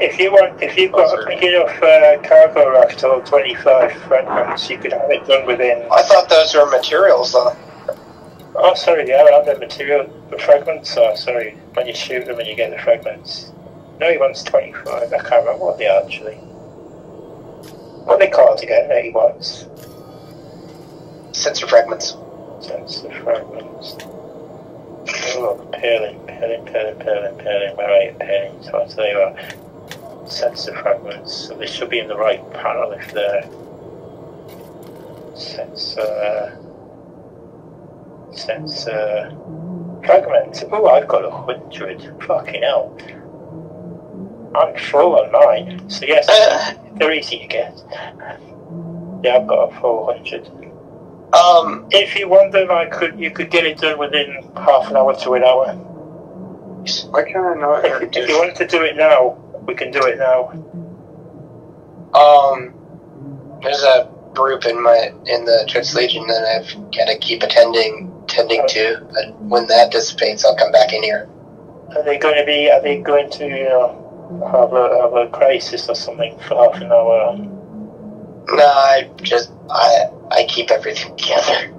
If you've got a big enough cargo rack to hold 25 fragments, you could have it done within. I thought those were materials, though. Oh, sorry, yeah, I have the material, the fragments. Oh, sorry, when you shoot them and you get the fragments. No, he wants 25. I can't remember what they are actually. What are they called again? That he wants. Sensor fragments. Sensor fragments. Oh, peeling. Where are you peeling? So I'll tell you what. Sensor fragments. So they should be in the right panel if they're sensor fragments. Oh, I've got 100. Fucking hell. I'm full on mine. So yes, they're easy to get. Yeah, I've got a 400. If you want them, you could get it done within half an hour to an hour. Why can't I not? If you wanted to do it now, we can do it now. There's a group in the Church Legion that I've got to keep tending to, but when that dissipates, I'll come back in here. Are they going to have a crisis or something for half an hour? No, I keep everything together.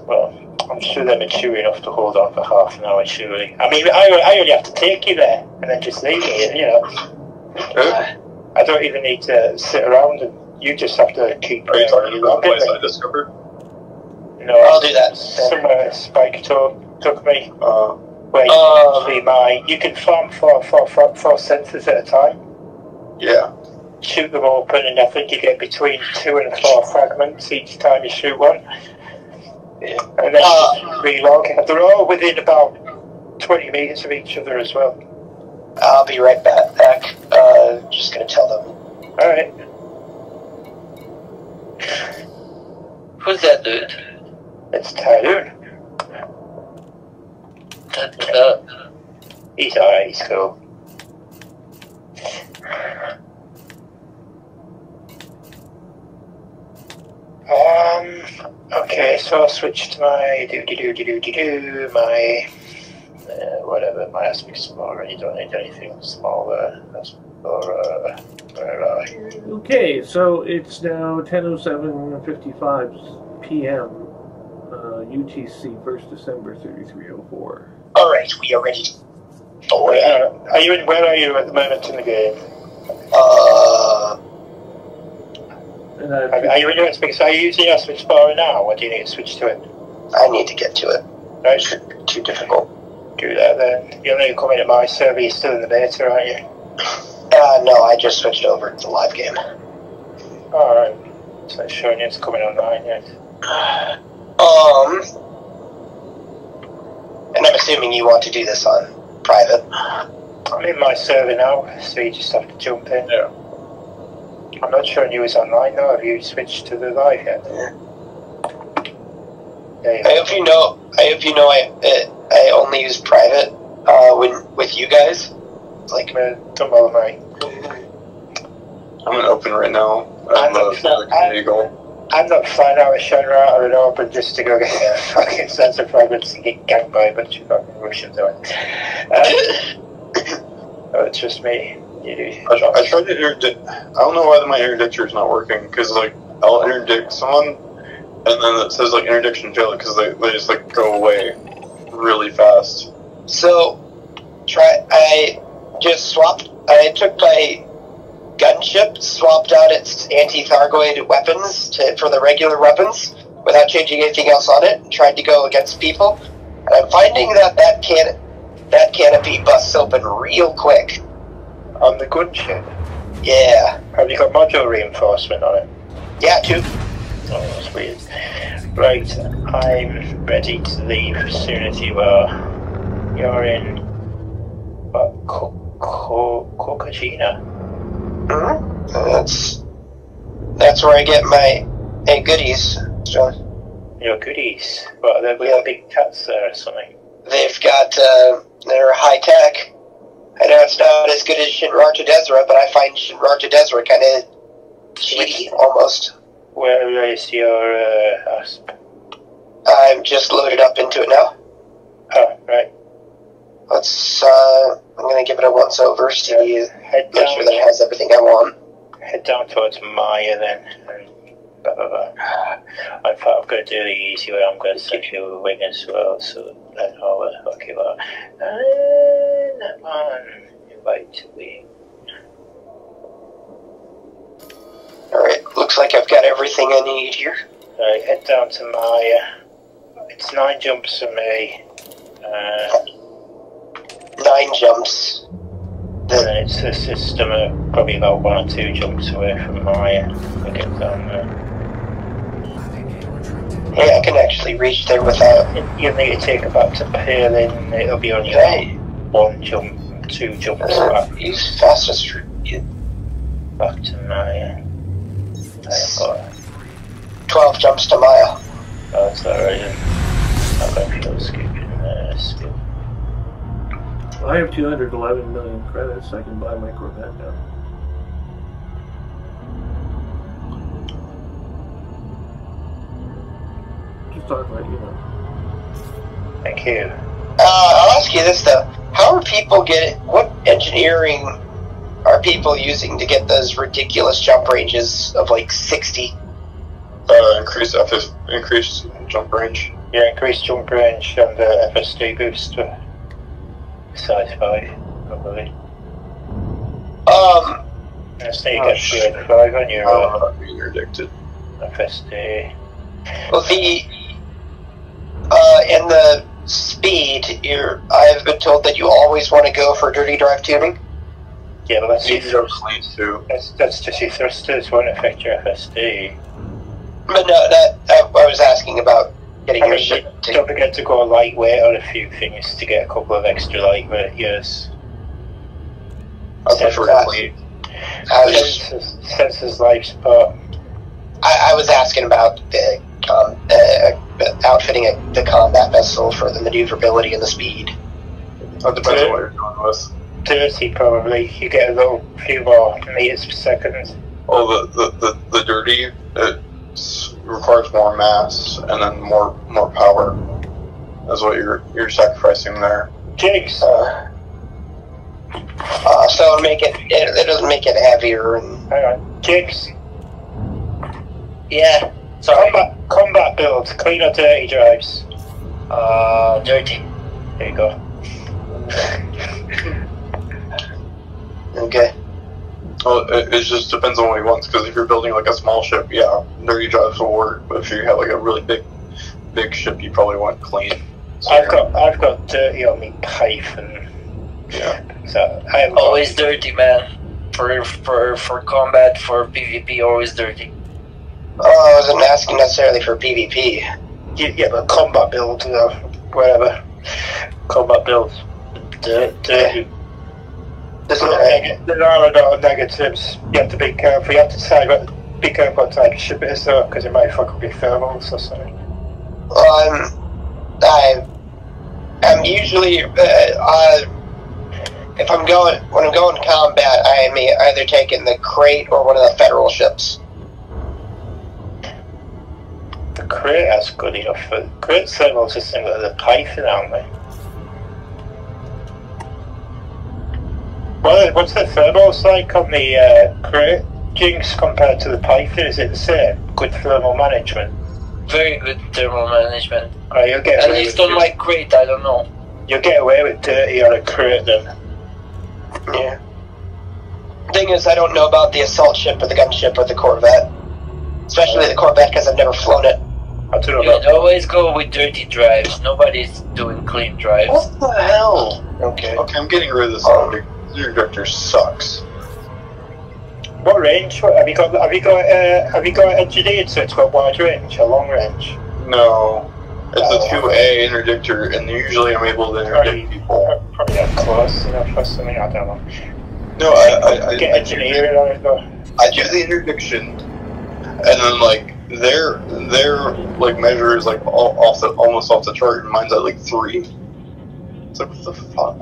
Well, I'm sure they're mature enough to hold on for half an hour, surely. I mean, I only have to take you there and then just leave you, I don't even need to sit around, and you just have to keep... Are you talking about the place I discovered? No, I'll do that. Somewhere Spike took me. Where you can you can farm four sensors at a time. Yeah. Shoot them open, and I think you get between 2 and 4 fragments each time you shoot one. Yeah. And then relog. They're all within about 20 meters of each other as well. I'll be right back. Just gonna tell them. Alright. Who's that dude? It's Tyloon. He's alright, he's cool. Okay, so I'll switch to my my aspect smaller. You don't need anything smaller. Where are you? Okay, so it's now 10:07:55 p.m. UTC 1st December 3304. All right, we are ready. Where are you at the moment in the game? Are you in your space? Are you using your switch bar now, or do you need to switch to it? I need to get to it. No, it's too difficult. Do that then. You'll need to come into my server. You're still in the beta, aren't you? No, I just switched over to the live game. Alright. So it's showing you it's coming online yet. And I'm assuming you want to do this on private. I'm in my server now, so you just have to jump in. Yeah. I'm not showing you it's online though. Have you switched to the live yet? Yeah. I hope you know I only use private with you guys. Like, don't bother me. I'm gonna open right now. I'm not flying out of Shenra or an open just to go get fucking sensor fragments and get ganked by a bunch of fucking Russians. It's just me. I tried to interdict. I don't know why my interdictor is not working, because like I'll interdict someone and then it says like interdiction failed because they just like go away really fast. So I just swapped. I took my gunship swapped out its anti-Thargoid weapons for the regular weapons without changing anything else on it, and tried to go against people. And I'm finding that canopy busts open real quick. On the gunship? Yeah. Have you got module reinforcement on it? Yeah, 2. Oh, that's weird. Right, I'm ready to leave as soon as you are. You're in... what? Kokajina? Mm-hmm. That's where I get my goodies, John. Your goodies? What, are there big cats there or something? They've got, they're high-tech. I know it's not as good as Shinrar to Desra, but I find Shinrar to Desra kind of cheaty, almost. Where is your asp? I'm just loaded up into it now. Oh, right. Let's, I'm gonna give it a once-over, see, make sure that it has everything I want. Head down towards Maya then, and blah blah blah. I thought I'm gonna do the easy way, I'm gonna set you a wing as well, so I know where the fuck you are. And that one, invite to wing. Alright, looks like I've got everything I need here. Right, head down to Maya. It's 9 jumps for me. 9 jumps. And it's a system of probably about 1 or 2 jumps away from Maya. We'll get down there. Yeah, I can actually reach there without... You'll need to take it back to Palin. It'll be only about 1 jump, 2 jumps back. Use fastest route. Back to Maya. I've got 12 jumps to Maya. Oh, that's alright. I've got fuel skipping skill. I have 211 million credits. I can buy my Corvette now. Just talking about you know. Thank you. I'll ask you this though: how are people what engineering are people using to get those ridiculous jump ranges of like 60? Increased jump range. Yeah, increased jump range and the FSD booster. Size 5, probably. So you get 305 on your interdicted. FSD. Well, in the speed, I've been told that you always want to go for dirty drive tuning. Yeah, but that's just your thrusters, won't affect your FSD. But no, I was asking about getting your shit. Don't forget to go lightweight on a few things to get a couple of extra lightweight years. I prefer clean. Sensors life support. I was asking about the outfitting the combat vessel for the maneuverability and the speed. That depends on what you're going with. Dirty, probably. You get a few more meters per second. Oh, the dirty, it requires more mass and then more power. That's what you're sacrificing there. Jigs. So it doesn't make it heavier. And hang on, Jigs. Yeah. Sorry. Combat builds, clean or dirty drives? Dirty. There you go. Okay. Well, it just depends on what he wants, because if you're building like a small ship, yeah, dirty drives will work. But if you have like a really big ship, you probably want clean. So I've got dirty on me Python. Yeah. So I have always dirty, man. For combat, for PvP, always dirty. Oh, I wasn't asking necessarily for PvP. Yeah, but combat builds, whatever. Combat builds. Dirty. There are a lot of negatives. You have to be careful. You have to be careful what type of ship it is, though, because it might fuck up your thermals or something. Well, I'm usually when I'm going combat, I am either taking the crate or one of the federal ships. The crate, that's good enough. The crate thermals are similar to the Python, aren't they? What's the thermals like on the crate Jinx compared to the Python? Is it the same? Good thermal management? Very good thermal management. Oh, you'll get at least on my crate, I don't know. You'll get away with dirty on a crate then. Yeah. Thing is, I don't know about the assault ship or the gunship or the Corvette. Especially the Corvette, because I've never flown it. I don't know You would always go with dirty drives. Nobody's doing clean drives. What the hell? Okay. Okay, I'm getting rid of this injector sucks. What range? Have you got engineered so it's got wide range or long range? No. It's a 2A interdictor, and usually I'm able to interdict people. Probably that close enough or something, I don't know. No, I get engineered on it though. I do the interdiction, and then like their like measure is like almost off the chart, and mine's at like 3. It's like, what the fuck?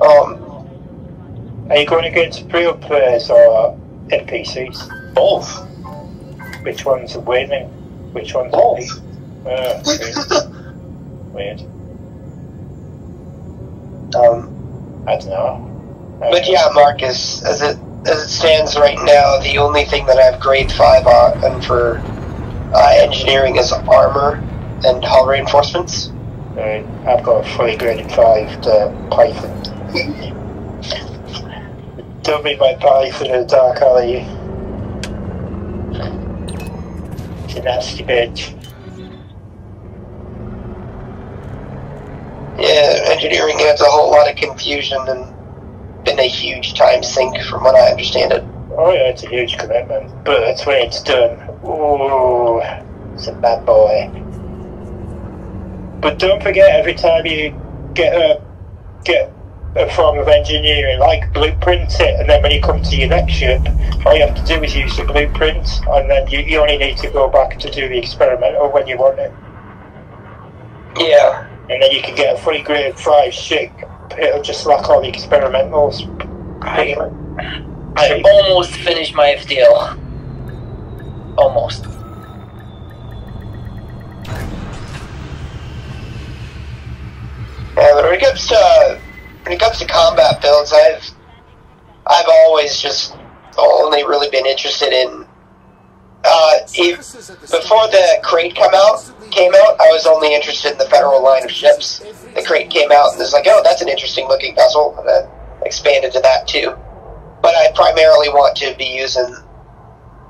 Are you going against real players or NPCs? Both. Which ones are winning? Which ones both? Weird. I don't know. But yeah, Marcus, as it stands right now, the only thing that I have grade 5 on for engineering is armor and hull reinforcements. I've got a fully graded 5 to Python. Don't be my Python in the dark alley. It's a nasty bitch. Yeah, engineering adds a whole lot of confusion and been a huge time sink from what I understand it. Oh yeah, it's a huge commitment, but that's when it's done. Ooh, it's a bad boy. But don't forget, every time you get a form of engineering, like blueprint it, and then when you come to your next ship, all you have to do is use the blueprint, and then you only need to go back to do the experimental when you want it. Yeah. And then you can get a fully graded 5 ship. It'll just lack all the experimentals. I almost finished my FDL. Almost. Yeah, but when it comes to combat builds, I've always just only really been interested in before the crate came out, I was only interested in the Federal line of ships. The crate came out and it's like, oh, that's an interesting looking vessel, and then expanded to that too. But I primarily want to be using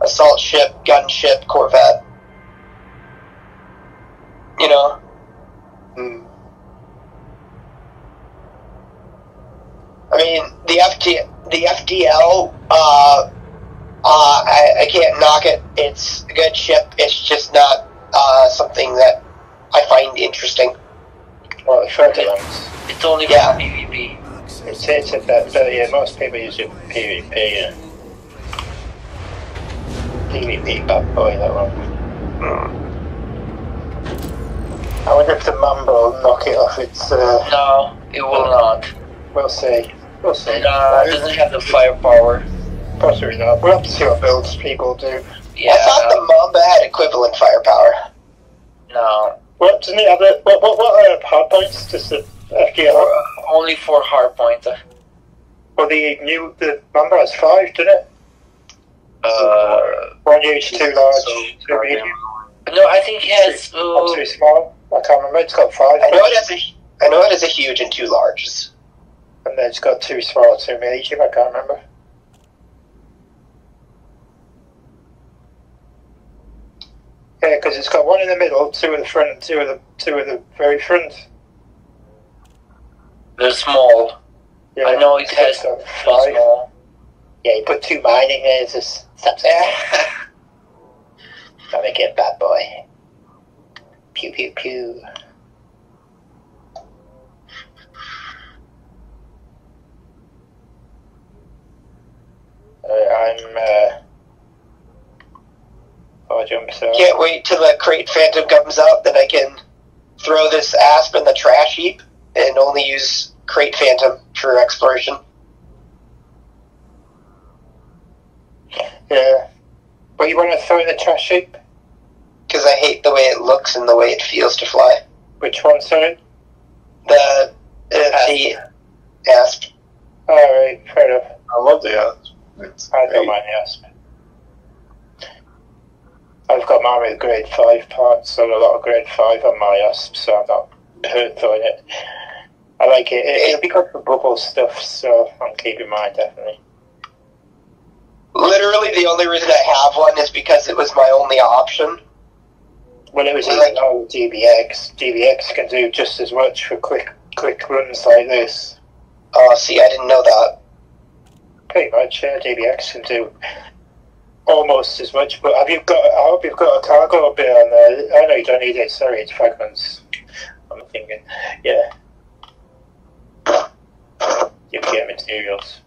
assault ship, gunship, Corvette. You know? I mean, the FDL, I can't knock it. It's a good ship. It's just not something that I find interesting. Well, it's only for PvP. It's a bit, yeah, most people use it for PvP, yeah. PvP bad boy, that one. I wonder if the Mamba will knock it off its... No, it will not. We'll see. We'll see. No, it doesn't have the firepower. Possibly not. We'll have to see what builds people do. Yeah. I thought the Mamba had equivalent firepower. No. What doesn't it have? What hard points does the FDL? Only 4 hard points. Well, the Mamba has 5, doesn't it? One huge, 2 large, 2 medium. No, I think it has. 2 small. I can't remember. It's got 5. I know it has a huge and 2 larges. And then it's got 2 small, 2 medium. I can't remember. Yeah, because it's got 1 in the middle, 2 at the front, and 2 at the very front. They're small. Yeah, I know it has 5 small. Yeah, you put 2 mining there, it's just stops there. Gotta make it bad boy. Pew pew pew. Can't wait till the crate Phantom comes out, then I can throw this Asp in the trash heap and only use crate Phantom for exploration. Yeah. But you want to throw in the trash heap? Because I hate the way it looks and the way it feels to fly. Which one, sorry? The Asp. Alright, fair enough. I love the Asp. I don't mind the Asp. I've got mine with grade 5 parts, so a lot of grade 5 on my Asp, so I'm not hurt throwing it. I like it. It'll be good for bubble stuff, so I'm keeping mine, definitely. Literally, the only reason I have one is because it was my only option. Well, it was even on DBX. DBX can do just as much for quick runs like this. Oh, see, I didn't know that. Pretty much, yeah. DBX can do almost as much. But I hope you've got a cargo bit on there. I know you don't need it. Sorry, it's fragments. I'm thinking, yeah. You can get materials.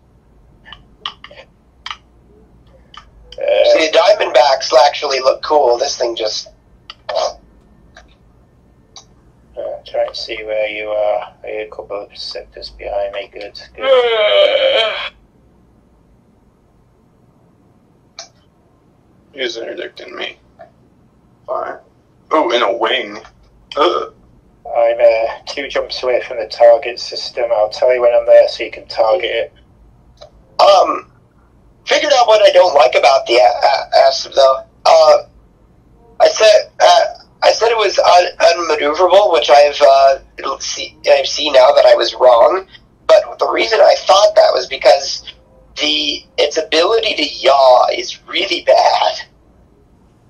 See, the Diamondbacks actually look cool. This thing just... Try and see where you are. Are you a couple of sectors behind me? Good. He's interdicting me. Fine. Oh, in a wing. Ugh. I'm 2 jumps away from the target system. I'll tell you when I'm there so you can target it. Figured out what I don't like about the ASP though. I said it was unmaneuverable, which I've seen now that I was wrong. But the reason I thought that was because its ability to yaw is really bad.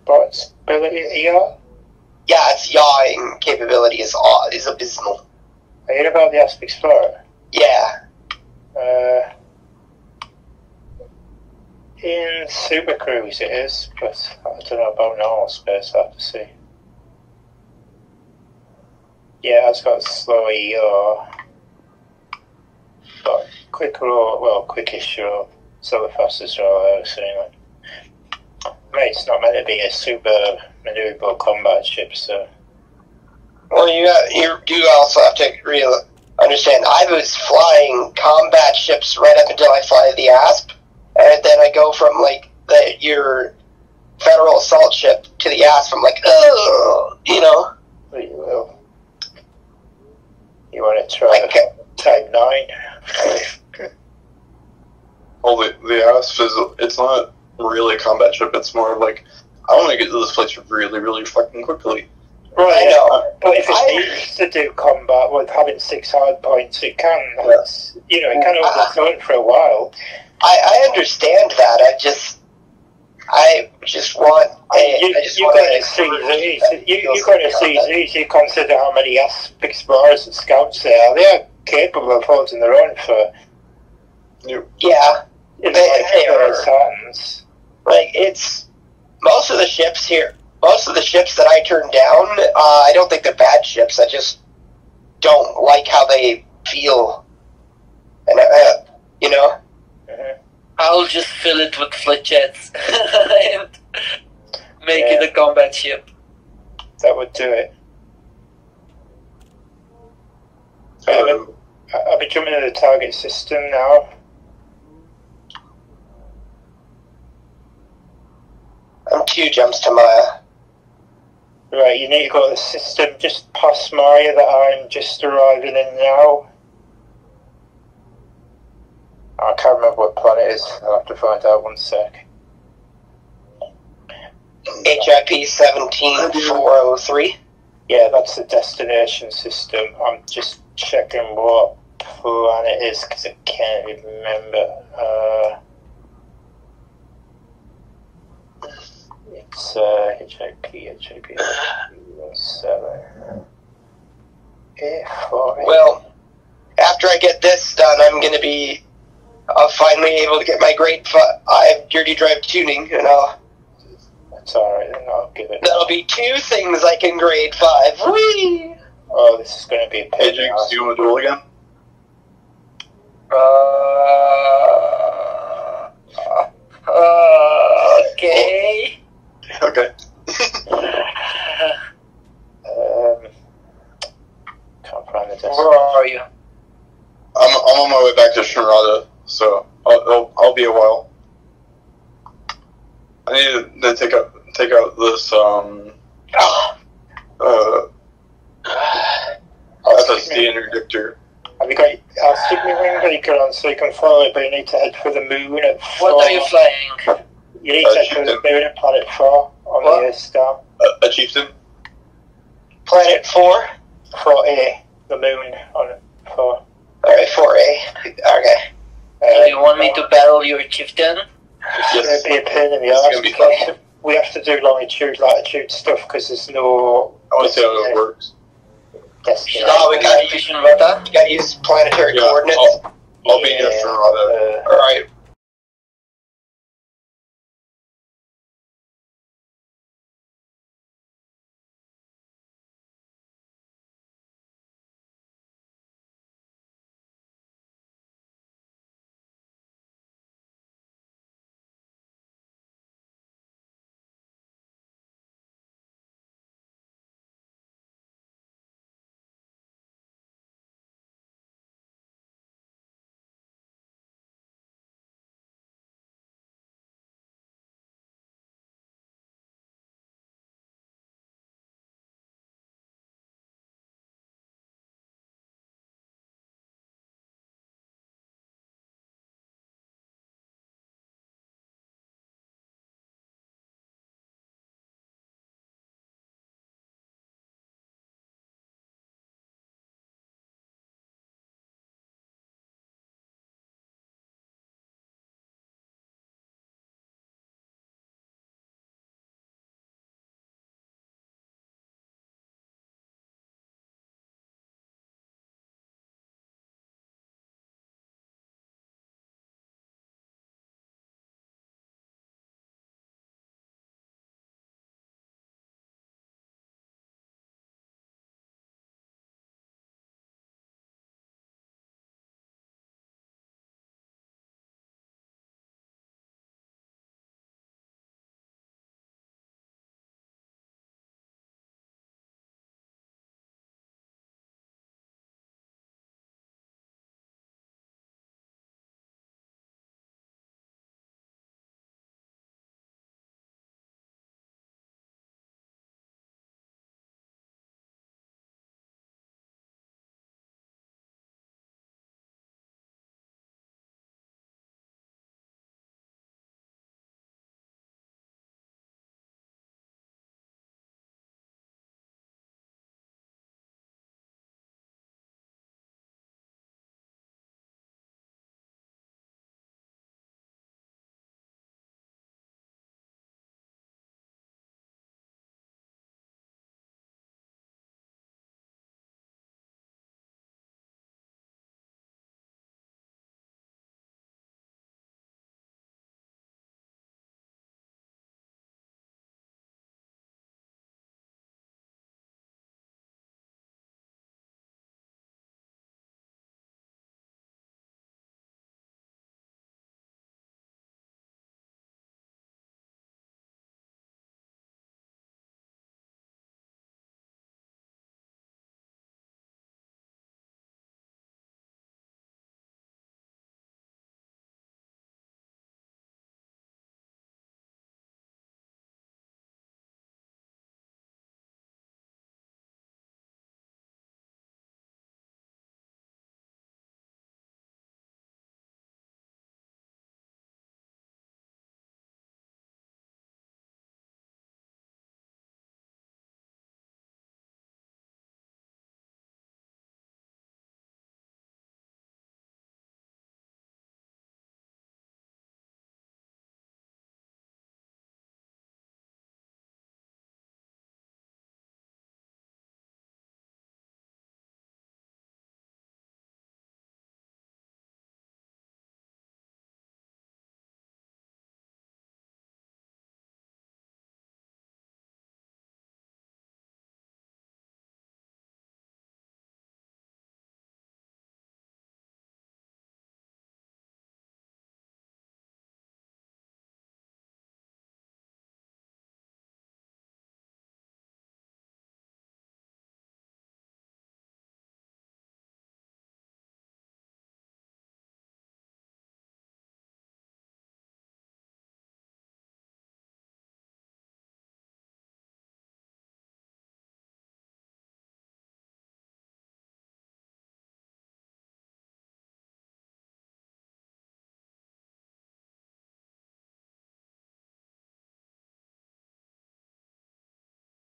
What's ability to yaw? Yeah, its yawing capability is abysmal. Are you about the Asp Explorer? Yeah. In Super Cruise it is, but I don't know about normal space, I have to see. Yeah, it's got slow yaw. But quick roll, well, quickish roll. So the fastest roll I was saying. Mate, it's not meant to be a super maneuverable combat ship, so... Well, you do also have to understand, I was flying combat ships right up until I fly the ASP, and then I go from, like, your Federal assault ship to the ASP, I'm like, ugh, you know? You will. You want to try Type 9? Well, the ASP it's not really a combat ship, it's more of like, I want to get to this place really, really fucking quickly. Right, I know. But if it needs to do combat with having 6 hard points, it can. You know, it can hold its own for a while. I understand that. I just want. You're going to see these. You consider how many ASP explorers and scouts there are. They are capable of holding their own for. Yeah, they are. Hands. Like it's most of the ships here. Most of the ships that I turn down, I don't think they're bad ships. I just don't like how they feel, and you know. I'll just fill it with flit jets and make it a combat ship. That would do it. I'll be jumping to the target system now. I'm 2 jumps to Maya. Right, you need to go to the system just past Maya that I'm just arriving in now. I can't remember what planet it is. I'll have to find out 1 sec. HIP 17403. Yeah, that's the destination system. I'm just checking what planet it is because I can't remember. It's HIP 7. Well, after I get this done, I'll finally able to get my grade 5 dirty drive tuning, and that's alright, then I'll give it. That'll be 2 things I can grade 5. Whee! Oh, this is going to be a Hey, Jinx, do you want to duel again? Okay. Okay. Can't find the destination. Where are you? I'm on my way back to Shinrada, so I'll be a while. I need to take out this SSD interdictor. Have you got? I'll stick my wing breaker on so you can follow it, but you need to head for the moon at 4. What are you flying? You need to head for the moon at planet 4 on the Earth star. A chieftain? Planet 4? 4A, the moon on 4. Alright, 4A. Okay. Do you want me to battle your chieftain? It's going to be a pain in the It's arse gonna be because we have to do longitude, latitude stuff because there's no. I want to see how it works. Destination. No, we gotta use planetary coordinates. I'll be here for all that. Alright.